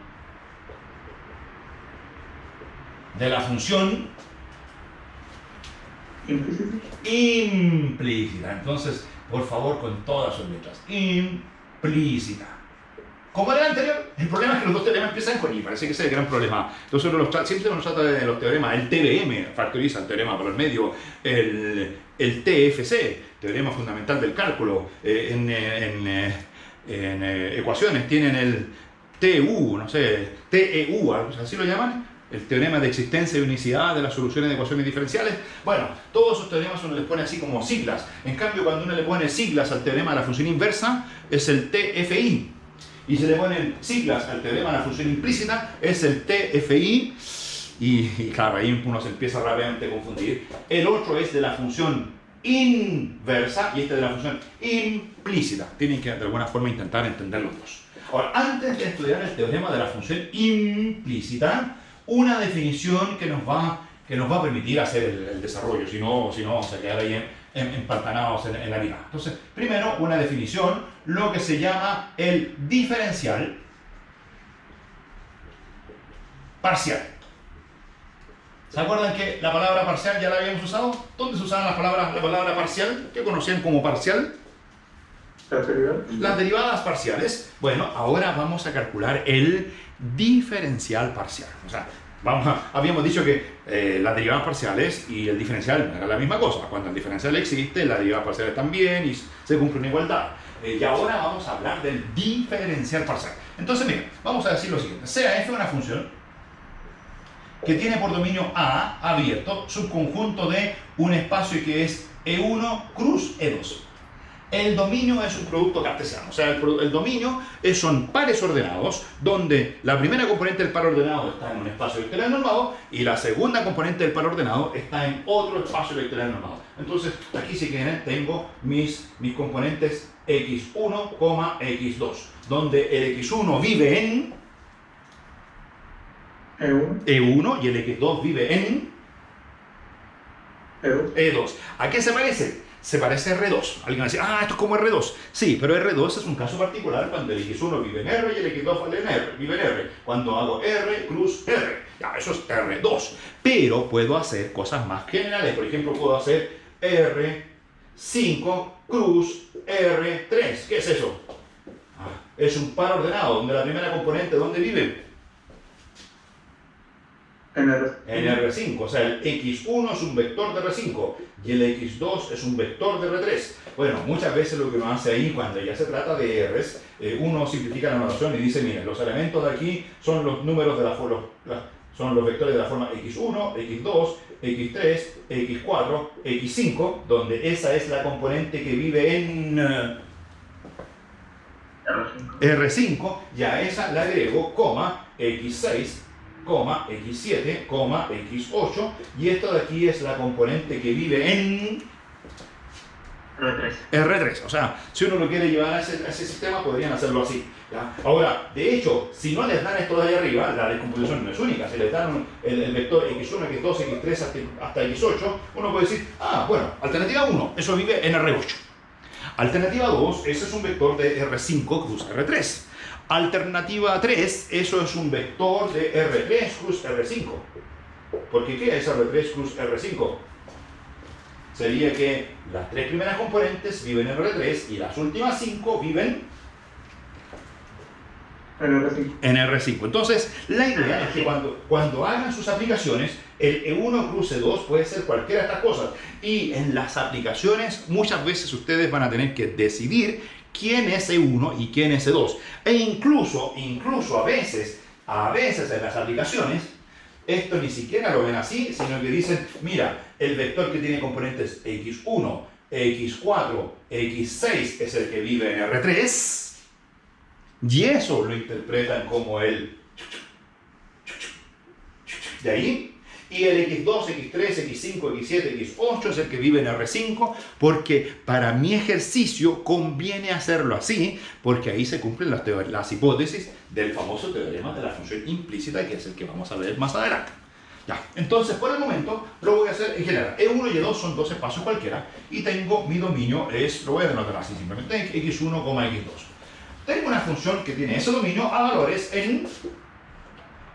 implícita. Entonces, por favor, con todas sus letras. Implícita. Como era el anterior, el problema es que los dos teoremas empiezan con I, parece que ese es el gran problema. Entonces siempre nos trata de los teoremas, el TBM factoriza el teorema por el medio, el TFC, teorema fundamental del cálculo, en ecuaciones tienen el TU, no sé, TEU, así lo llaman, el teorema de existencia y unicidad de las soluciones de ecuaciones diferenciales. Bueno, todos esos teoremas uno les pone así como siglas. En cambio, cuando uno le pone siglas al teorema de la función inversa, es el TFI. Y si le ponen siglas al teorema de la función implícita, es el TFI. Y claro, ahí uno se empieza rápidamente a confundir. El otro es de la función inversa y este de la función implícita. Tienen que de alguna forma intentar entender los dos. Ahora, antes de estudiar el teorema de la función implícita, una definición que nos va a permitir hacer el desarrollo, si no vamos a quedar ahí empantanados en la vida. Entonces, primero una definición, lo que se llama el diferencial parcial. ¿Se acuerdan que la palabra parcial ya la habíamos usado? ¿Dónde se usaba la palabra parcial? ¿Qué conocían como parcial? Las derivadas parciales. Bueno, ahora vamos a calcular el diferencial parcial. O sea, habíamos dicho que las derivadas parciales y el diferencial no eran la misma cosa. Cuando el diferencial existe, las derivadas parciales también y se cumple una igualdad. Y ahora vamos a hablar del diferencial parcial. Entonces, mira, vamos a decir lo siguiente. Sea f una función que tiene por dominio A abierto subconjunto de un espacio que es E1 cruz E2. El dominio es un producto cartesiano, o sea, el dominio son pares ordenados, donde la primera componente del par ordenado está en un espacio vectorial normado y la segunda componente del par ordenado está en otro espacio vectorial normado. Entonces, aquí si quieren, tengo mis componentes x1, x2, donde el x1 vive en E1 y el x2 vive en E2. ¿A qué se parece? Se parece a R2. Alguien va a decir, esto es como R2. Sí, pero R2 es un caso particular cuando el X1 vive en R y el X2 vive en R. Cuando hago R cruz R. Ya, eso es R2. Pero puedo hacer cosas más generales. Por ejemplo, puedo hacer R5 cruz R3. ¿Qué es eso? Es un par ordenado donde la primera componente, ¿dónde vive? En R5, o sea, el X1 es un vector de R5 y el X2 es un vector de R3. Bueno, muchas veces lo que uno hace ahí, cuando ya se trata de Rs, uno simplifica la notación y dice, miren, los elementos de aquí son los números de son los vectores de la forma X1, X2, X3, X4, X5, donde esa es la componente que vive en R5, y a esa le agrego, X6, X7, X8, y esto de aquí es la componente que vive en R3. O sea, si uno lo quiere llevar a ese sistema, podrían hacerlo así, ¿ya? Ahora, de hecho, si no les dan esto de ahí arriba, la descomposición no es única. Si les dan el vector X1, X2, X3 hasta X8, uno puede decir, bueno, alternativa 1, eso vive en R8. Alternativa 2, ese es un vector de R5 cruz R3. Alternativa 3, eso es un vector de R3 cruz R5. ¿Por qué es R3 cruz R5? Sería que las tres primeras componentes viven en R3 y las últimas 5 viven en R5. Entonces, la idea es que cuando hagan sus aplicaciones, el E1 cruz E2 puede ser cualquiera de estas cosas. Y en las aplicaciones, muchas veces ustedes van a tener que decidir quién es E1 y quién es E2. E incluso a veces en las aplicaciones, esto ni siquiera lo ven así, sino que dicen, mira, el vector que tiene componentes X1, X4, X6 es el que vive en R3, y eso lo interpretan como el de ahí. Y el X2, X3, X5, X7, X8 es el que vive en R5, porque para mi ejercicio conviene hacerlo así, porque ahí se cumplen las hipótesis del famoso teorema de la función implícita, que es el que vamos a ver más adelante. Ya, entonces por el momento lo voy a hacer en general. E1 y E2 son dos espacios cualquiera, y tengo mi dominio, lo voy a denotar así simplemente, X1, X2. Tengo una función que tiene ese dominio a valores en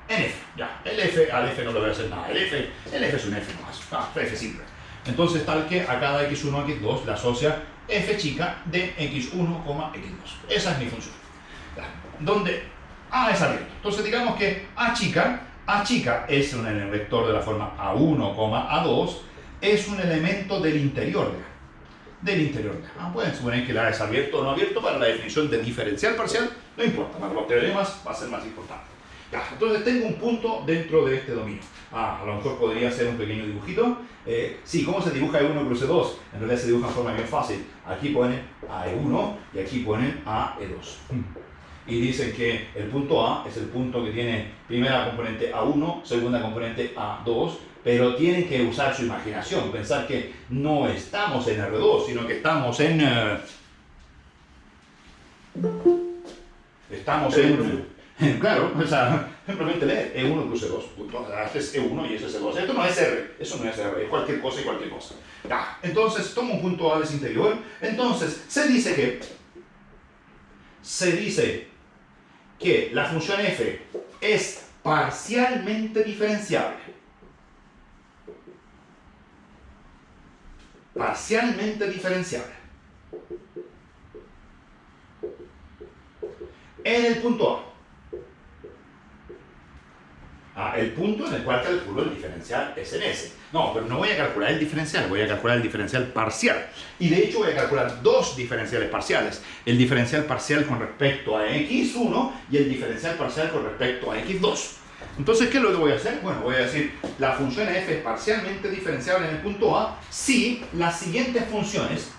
F. Ya, el F, al F no le voy a hacer nada. El F es un F más. F simple. Entonces, tal que a cada X1, X2 le asocia F chica de X1, X2. Esa es mi función. Ya, donde A es abierto. Entonces, digamos que A chica es un vector de la forma A1, A2, es un elemento del interior de A. Pueden suponer que el A es abierto o no abierto para la definición de diferencial parcial, no importa, para los teoremas va a ser más importante. Ya, entonces tengo un punto dentro de este dominio. A lo mejor podría ser un pequeño dibujito. Sí, ¿cómo se dibuja E1 cruz E2? En realidad se dibuja de forma bien fácil. Aquí ponen AE1 y aquí ponen AE2. Y dicen que el punto A es el punto que tiene primera componente A1, segunda componente A2, pero tienen que usar su imaginación, pensar que no estamos en R2, sino que estamos en... Claro, o sea, simplemente leer E1 cruz E2. Este es E1 y ese es E2. Esto no es R, eso no es R, es cualquier cosa y cualquier cosa. Ya, entonces, tomo un punto A de ese interior. Entonces, se dice que la función f es parcialmente diferenciable. Parcialmente diferenciable. En el punto A. El punto en el cual calculo el diferencial es en S. No, pero no voy a calcular el diferencial, voy a calcular el diferencial parcial. Y de hecho voy a calcular dos diferenciales parciales. El diferencial parcial con respecto a X1 y el diferencial parcial con respecto a X2. Entonces, ¿qué es lo que voy a hacer? Bueno, voy a decir, la función f es parcialmente diferenciable en el punto A si las siguientes funciones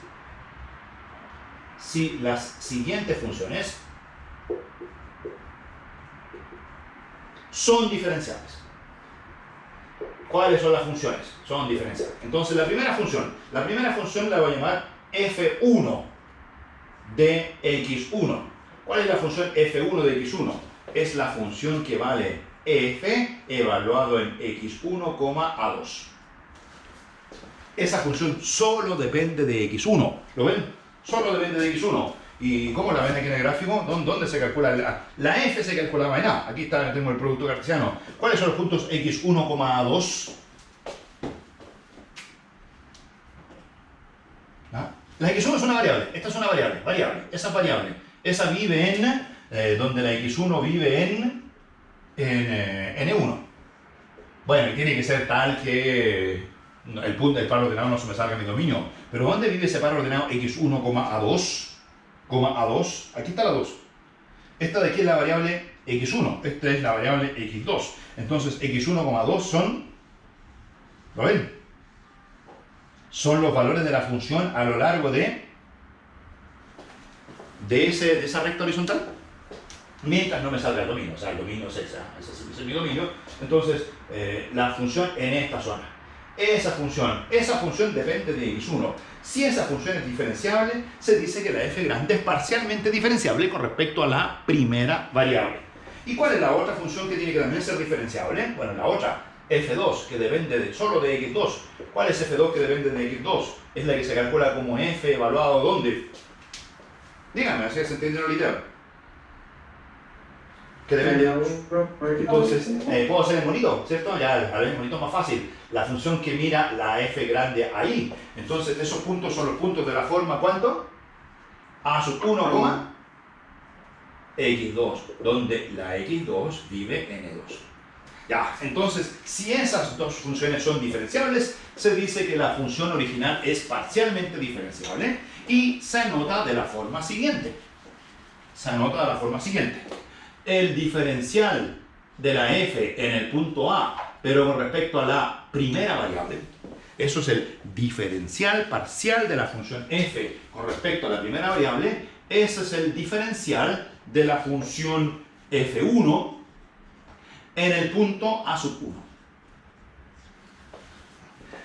son diferenciables. ¿Cuáles son las funciones? Son diferenciables. Entonces, la primera función la voy a llamar f1 de x1. ¿Cuál es la función f1 de x1? Es la función que vale f evaluado en x1, a2. Esa función solo depende de x1. ¿Lo ven? Solo depende de x1. ¿Y cómo la ven aquí en el gráfico? ¿Dónde se calcula? La f se calculaba en a. Aquí está, tengo el producto cartesiano. ¿Cuáles son los puntos x1, a2? ¿Ah? La x1 es una variable. Esta es una variable. Esa variable. Esa vive en... donde la x1 vive en n1. Bueno, y tiene que ser tal que el par ordenado no se me salga en mi dominio. Pero ¿dónde vive ese par ordenado x1, a2? Aquí está la 2. Esta de aquí es la variable x1. Esta es la variable x2. Entonces x1, 2 son... ¿Lo ven? Son los valores de la función a lo largo de esa recta horizontal. Mientras no me salga el dominio. O sea, el dominio es ese es mi dominio. Entonces, la función en esta zona. Esa función depende de x1. Si esa función es diferenciable, se dice que la f grande es parcialmente diferenciable con respecto a la primera variable. ¿Y cuál es la otra función que tiene que también ser diferenciable? Bueno, la otra, f2, que depende solo de x2. ¿Cuál es f2 que depende de x2? Es la que se calcula como f evaluado ¿dónde? Díganme, así se entiende la idea. Que depende. Entonces, puedo hacer el monito, ¿cierto? Ya, a ver, el monito es más fácil. La función que mira la f grande ahí. Entonces, esos puntos son los puntos de la forma, ¿cuánto? A1, x2, donde la x2 vive n2. Ya, entonces, si esas dos funciones son diferenciables, se dice que la función original es parcialmente diferenciable y se anota de la forma siguiente. El diferencial de la f en el punto A, pero con respecto a la primera variable, eso es el diferencial parcial de la función f con respecto a la primera variable, ese es el diferencial de la función f1 en el punto A1.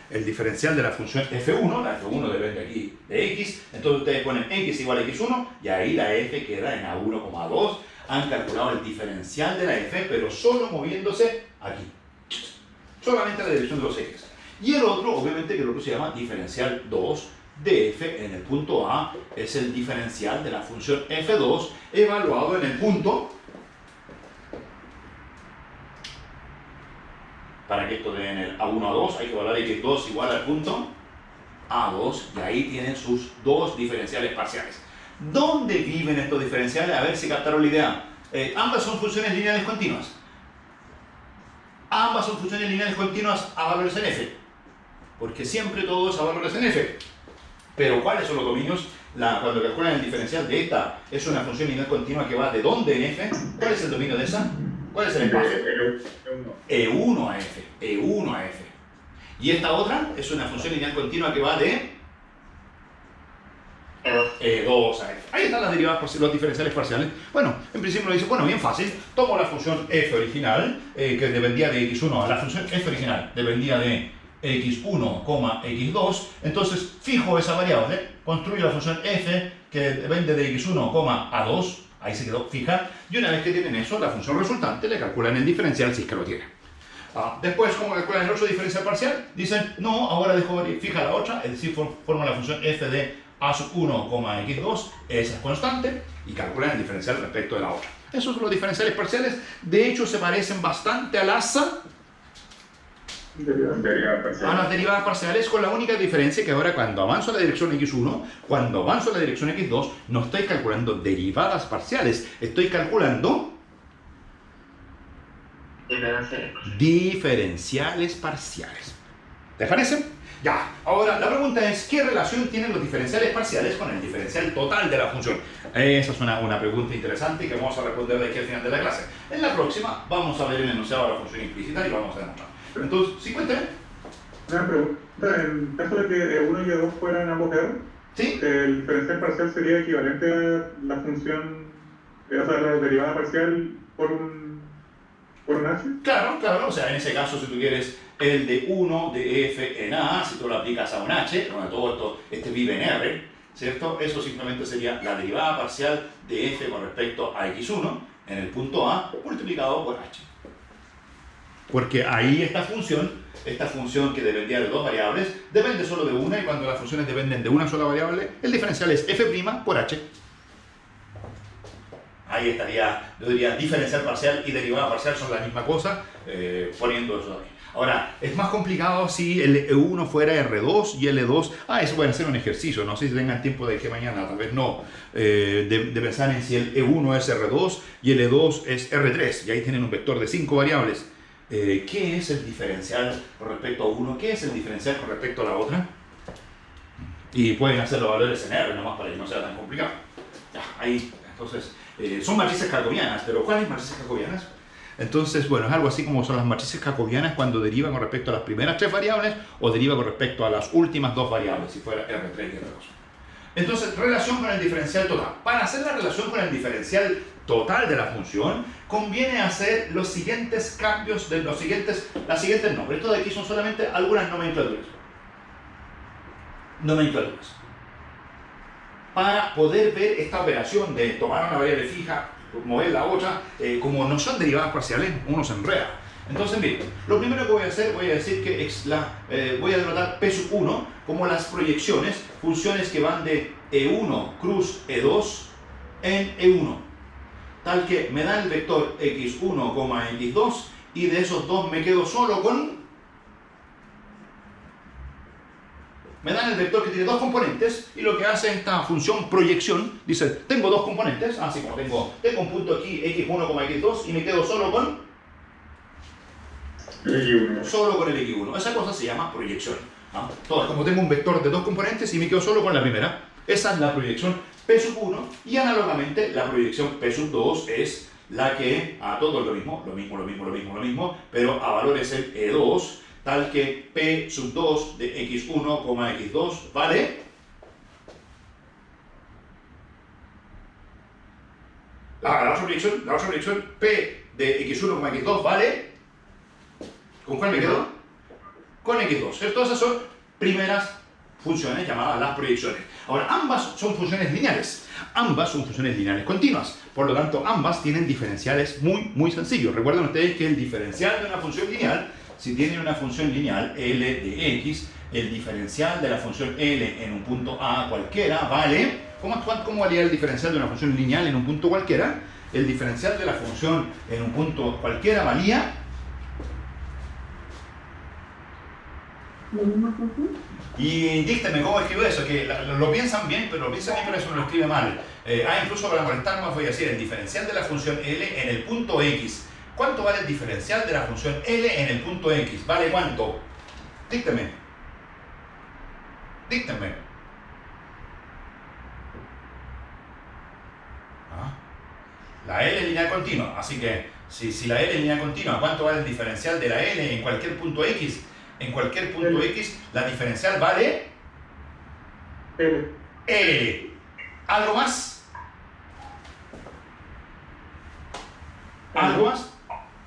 El diferencial de la función f1, la f1 depende aquí de x, entonces ustedes ponen x igual a x1 y ahí la f queda en a1, a2. Han calculado el diferencial de la f, pero solo moviéndose aquí. Solamente la dirección de los ejes. Y el otro, obviamente que el otro se llama diferencial 2 de f en el punto A, es el diferencial de la función f2 evaluado en el punto... Para que esto dé en el a1, a2, hay que evaluar x2 igual al punto a2, y ahí tienen sus dos diferenciales parciales. ¿Dónde viven estos diferenciales? A ver si captaron la idea. Ambas son funciones lineales continuas. Ambas son funciones lineales continuas a valores en f. Porque siempre todo es a valores en f. Pero ¿cuáles son los dominios? Cuando calculan el diferencial de esta, es una función lineal continua que va de dónde en f. ¿Cuál es el dominio de esa? ¿Cuál es el espacio? E1 a f. E1 a f. Y esta otra es una función lineal continua que va de E2 a f. Ahí están las derivadas, los diferenciales parciales. Bueno, en principio lo dice, bueno, bien fácil. Tomo la función f original, que dependía de x1. La función f original dependía de x1, x2. Entonces, fijo esa variable, construyo la función f, que depende de x1, a2. Ahí se quedó fija. Y una vez que tienen eso, la función resultante le calculan el diferencial si es que lo tiene. Después, ¿cómo calculan el otro diferencial parcial? Dicen, no, ahora dejo fija la otra, es decir, forman la función f de a1, x2, esa es constante, y calculan el diferencial respecto de la otra. Esos son los diferenciales parciales. De hecho, se parecen bastante a las derivadas parciales, con la única diferencia que ahora cuando avanzo a la dirección x1, cuando avanzo a la dirección x2, no estoy calculando derivadas parciales, estoy calculando diferenciales parciales. ¿Te parece? Ya, ahora la pregunta es, ¿qué relación tienen los diferenciales parciales con el diferencial total de la función? Esa es una pregunta interesante que vamos a responder de aquí al final de la clase. En la próxima vamos a ver el enunciado de la función implícita y lo vamos a demostrar. Entonces, ¿sí cuéntame? Una pregunta, en caso de que E1 y E2 fueran ambos E2, ¿Sí? el diferencial parcial sería equivalente a la función, o sea, la derivada parcial por un H. Claro, o sea, en ese caso, si tú quieres el de 1 de f en a, si tú lo aplicas a un h, donde todo esto vive en r, ¿cierto? Eso simplemente sería la derivada parcial de f con respecto a x1 en el punto a multiplicado por h. Porque ahí esta función que dependía de dos variables, depende solo de una, y cuando las funciones dependen de una sola variable, el diferencial es f' por h. Ahí estaría, yo diría, diferencial parcial y derivada parcial son la misma cosa, poniendo eso ahí. Ahora, es más complicado si el E1 fuera R2 y el E2... eso puede ser un ejercicio, no sé si tengan tiempo de que mañana, tal vez no, de pensar en si el E1 es R2 y el E2 es R3, y ahí tienen un vector de 5 variables. ¿Qué es el diferencial con respecto a uno? ¿Qué es el diferencial con respecto a la otra? Y pueden hacer los valores en R nomás para que no sea tan complicado. Ya, ahí, entonces... son matrices jacobianas, pero ¿cuáles matrices jacobianas? Entonces, bueno, es algo así como son las matrices jacobianas cuando derivan con respecto a las primeras 3 variables o deriva con respecto a las últimas 2 variables, si fuera R3 y R2. Entonces, relación con el diferencial total. Para hacer la relación con el diferencial total de la función, conviene hacer los siguientes cambios de las siguientes nombres. Esto de aquí son solamente algunas nomenclaturas. Para poder ver esta operación de tomar una variable fija, mover la otra, como no son derivadas parciales, uno se enreda. Entonces, miren, lo primero que voy a hacer, voy a decir que voy a denotar P1 como las proyecciones, funciones que van de E1 cruz E2 en E1. Tal que me da el vector x1, x2, y de esos dos me quedo solo con... Me dan el vector que tiene dos componentes, y lo que hace esta función proyección, dice, tengo dos componentes, así como tengo un punto aquí, x1, x2, y me quedo solo con X1. Solo con el x1. Esa cosa se llama proyección. Entonces, como tengo un vector de dos componentes y me quedo solo con la primera, esa es la proyección P1, y análogamente la proyección P2 es la que a todo lo mismo, pero a valores el E2, tal que P2 de x1, x2 vale la otra proyección P de x1, x2 vale, ¿con cuál me quedo? Con x2, ¿cierto? Esas son primeras funciones llamadas las proyecciones. Ahora, ambas son funciones lineales continuas, por lo tanto ambas tienen diferenciales muy sencillos. Recuerden ustedes que el diferencial de una función lineal, si tiene una función lineal L de X, el diferencial de la función L en un punto A cualquiera vale... ¿Cómo valía el diferencial de una función lineal en un punto cualquiera? El diferencial de la función en un punto cualquiera valía... Y díctenme cómo escribo eso, que lo piensan bien, pero eso no lo escribe mal. Incluso para molestar más voy a decir el diferencial de la función L en el punto X. ¿Cuánto vale el diferencial de la función L en el punto X? ¿Vale cuánto? Díctenme. La L es lineal continua, así que si la L es lineal continua, ¿cuánto vale el diferencial de la L en cualquier punto X? En cualquier punto X, la diferencial vale L. ¿Algo más?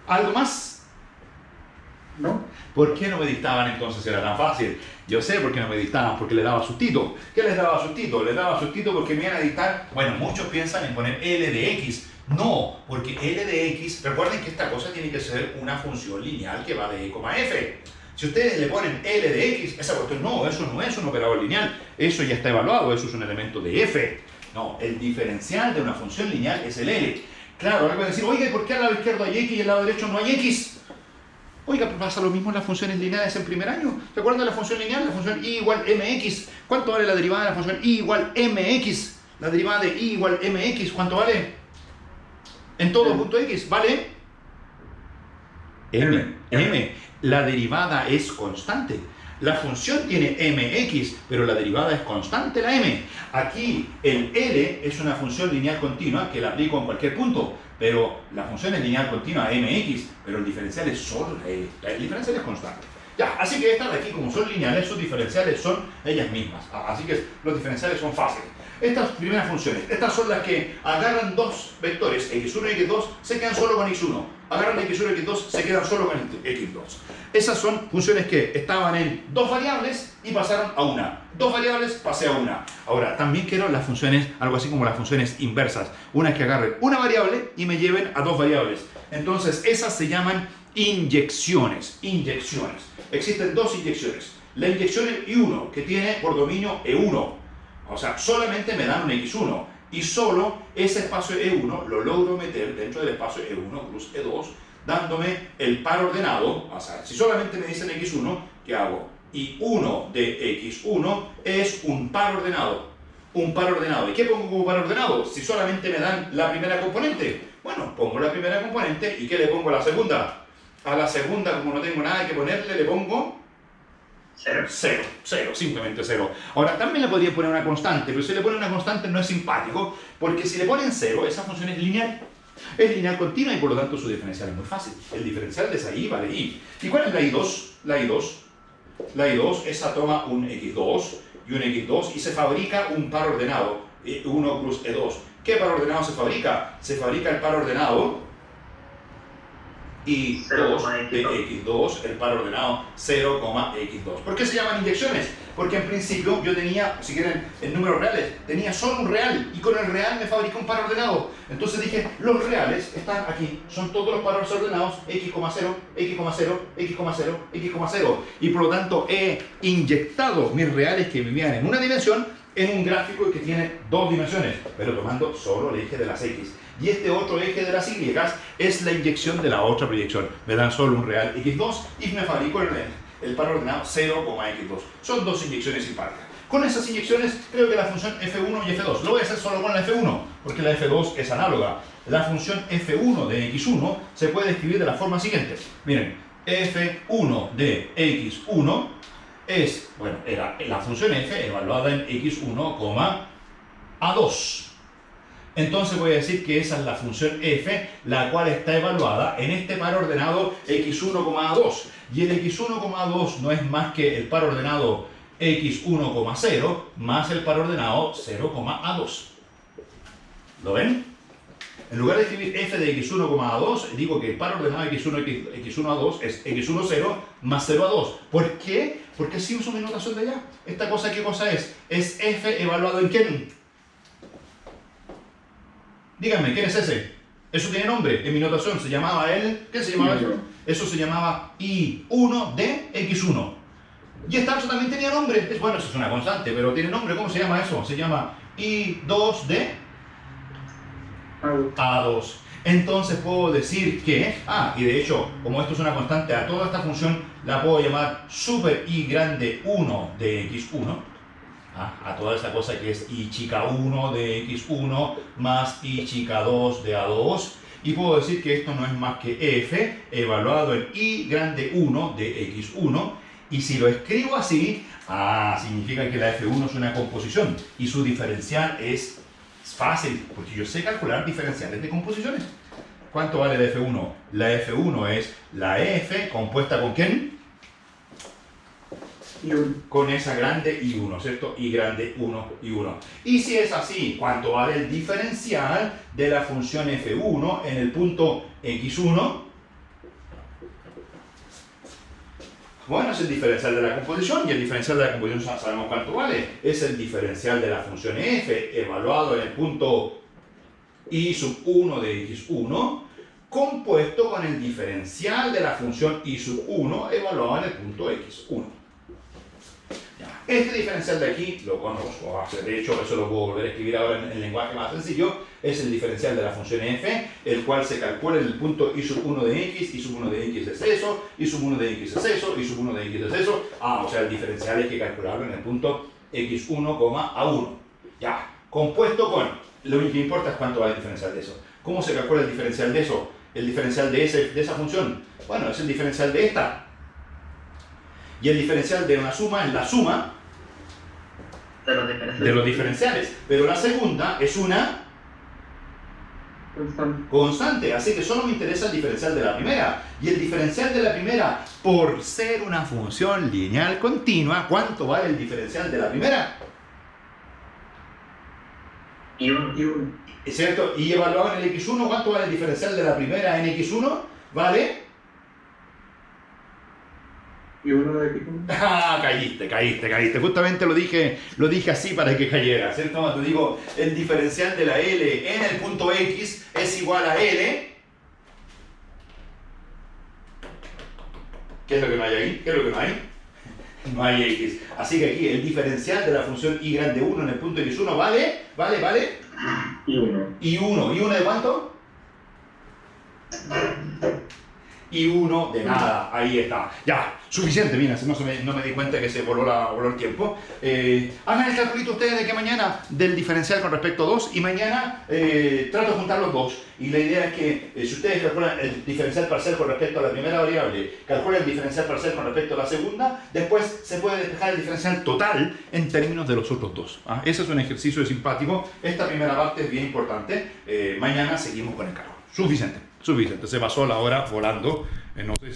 ¿Algo más? ¿No? ¿Por qué no me dictaban entonces si era tan fácil? Yo sé por qué no me dictaban, porque le daba sustito. ¿Qué les daba sustito? Les daba sustito porque me iban a dictar... Bueno, muchos piensan en poner L de X. No, porque L de X... Recuerden que esta cosa tiene que ser una función lineal que va de E, F. Si ustedes le ponen L de X, esa cuestión eso no es un operador lineal. Eso ya está evaluado, eso es un elemento de F. No, el diferencial de una función lineal es el L. Claro, ahora pueden decir, oiga, ¿por qué al lado izquierdo hay X y al lado derecho no hay X? Oiga, pasa lo mismo en las funciones lineales en primer año. ¿Se acuerdan de la función lineal? La función y igual mx. ¿Cuánto vale la derivada de la función y igual mx? La derivada de y igual mx, ¿cuánto vale? En todo punto x, ¿vale? M. La derivada es constante. la función tiene mx, pero la derivada es constante, la m. Aquí el L es una función lineal continua que la aplico en cualquier punto, pero la función es lineal continua mx, pero el diferencial es solo la L. El diferencial es constante. Ya, así que estas de aquí, como son lineales, sus diferenciales son ellas mismas. Así que los diferenciales son fáciles. Estas primeras funciones, estas son las que agarran dos vectores, x1 y x2, se quedan solo con x1. Agarran x1 y x2, se quedan solo con x2. Esas son funciones que estaban en dos variables y pasaron a una. Dos variables, pasé a una. Ahora, también quiero las funciones, algo así como las funciones inversas. Unas que agarren una variable y me lleven a dos variables. Entonces, esas se llaman inyecciones. Inyecciones. Existen dos inyecciones. La inyección I1, que tiene por dominio E1. O sea, solamente me dan un x1 y solo ese espacio E1 lo logro meter dentro del espacio E1 plus E2 dándome el par ordenado. O sea, si solamente me dicen x1, ¿qué hago? I1 de x1 es un par ordenado. Un par ordenado. ¿Y qué pongo como par ordenado? Si solamente me dan la primera componente. Bueno, pongo la primera componente y ¿qué le pongo a la segunda? A la segunda, como no tengo nada que ponerle, le pongo... Cero. Cero, simplemente cero. Ahora, también le podría poner una constante, pero si le ponen una constante no es simpático, porque si le ponen cero, esa función es lineal. Es lineal continua y por lo tanto su diferencial es muy fácil. El diferencial de esa I vale I. ¿Y cuál es la I2? La I2, esa toma un x2 y un x2 y se fabrica un par ordenado, 1 plus E2. ¿Qué par ordenado se fabrica? Se fabrica el par ordenado y 2 de x2, el par ordenado 0,x2. ¿Por qué se llaman inyecciones? Porque en principio yo tenía, si quieren, en números reales, tenía solo un real y con el real me fabriqué un par ordenado. Entonces dije, los reales están aquí, son todos los pares ordenados x,0, x,0, x,0, x,0 y por lo tanto he inyectado mis reales que vivían en una dimensión en un gráfico que tiene dos dimensiones, pero tomando solo el eje de las x. Y este otro eje de las y es la inyección de la otra proyección. Me dan solo un real x2 y me fabrico el par ordenado 0,x2. Son dos inyecciones simpáticas. Con esas inyecciones creo que la función f1 y f2. Lo voy a hacer solo con la f1, porque la f2 es análoga. La función f1 de x1 se puede escribir de la forma siguiente. Miren, f1 de x1 es, bueno, era la función f evaluada en x1, a2. Entonces voy a decir que esa es la función f, la cual está evaluada en este par ordenado x1, a2. Y el x1, a2 no es más que el par ordenado x1, 0 más el par ordenado 0, a2. ¿Lo ven? En lugar de escribir f de x1, a2, digo que el par ordenado x1, a2 es x1, 0 más 0, a2. ¿Por qué? Porque así uso mi notación de allá. ¿Esta cosa qué cosa es? Es f evaluado en ¿quién? Díganme, ¿quién es ese? Eso tiene nombre. En mi notación se llamaba él. ¿Qué se llamaba eso? Eso se llamaba I1 de X1. Y esta otra también tenía nombre. Bueno, eso es una constante, pero tiene nombre. ¿Cómo se llama eso? Se llama I2 de A2. Entonces puedo decir que... y de hecho, como esto es una constante, a toda esta función la puedo llamar super I grande 1 de X1. A toda esta cosa que es I chica 1 de X1 más I chica 2 de A2. Y puedo decir que esto no es más que F evaluado en I grande 1 de X1. Y si lo escribo así, significa que la F1 es una composición. Y su diferencial es fácil, porque yo sé calcular diferenciales de composiciones. ¿Cuánto vale la F1? La F1 es la F compuesta ¿con quién? Con esa grande I1, ¿cierto? I grande 1, I1. Y si es así, ¿cuánto vale el diferencial de la función f1 en el punto x1? Bueno, es el diferencial de la composición, y el diferencial de la composición sabemos cuánto vale. Es el diferencial de la función f evaluado en el punto i sub 1 de x1, compuesto con el diferencial de la función i sub 1 evaluado en el punto x1. Este diferencial de aquí lo conozco, de hecho eso lo puedo volver a escribir ahora en el lenguaje más sencillo. Es el diferencial de la función f, el cual se calcula en el punto i sub 1 de x, i sub 1 de x es eso, i sub 1 de x es eso, i sub 1 de x es eso. O sea, el diferencial hay que calcularlo en el punto x1, a1. Ya, compuesto con, lo único que importa es cuánto vale el diferencial de eso. ¿Cómo se calcula el diferencial de eso? El diferencial de esa función, bueno, es el diferencial de esta. Y el diferencial de una suma es la suma de los diferenciales. de los diferenciales. Pero la segunda es una constante, así que solo me interesa el diferencial de la primera. Y el diferencial de la primera, por ser una función lineal continua, ¿cuánto vale el diferencial de la primera? Y uno. ¿Es cierto? Y evaluado en el x1, ¿cuánto vale el diferencial de la primera en x1? ¿Vale? Y uno de aquí. Ah, caíste. Justamente lo dije así para que cayera, ¿cierto? Te digo, el diferencial de la L en el punto X es igual a L. ¿Qué es lo que no hay ahí? ¿Qué es lo que no hay? No hay X. Así que aquí el diferencial de la función y grande 1 en el punto X1 vale. Y 1. ¿Y 1? ¿Y 1 de cuánto? Y 1 de nada, ahí está. Ya, suficiente, mira, no me di cuenta que se voló el tiempo. Hagan el calculito ustedes de que mañana del diferencial con respecto a 2 y mañana trato de juntar los dos. Y la idea es que si ustedes calculan el diferencial parcial con respecto a la primera variable, calculan el diferencial parcial con respecto a la segunda, después se puede despejar el diferencial total en términos de los otros dos. Ese es un ejercicio simpático. Esta primera parte es bien importante. Mañana seguimos con el cálculo. Suficiente. Se pasó la hora volando. No sé si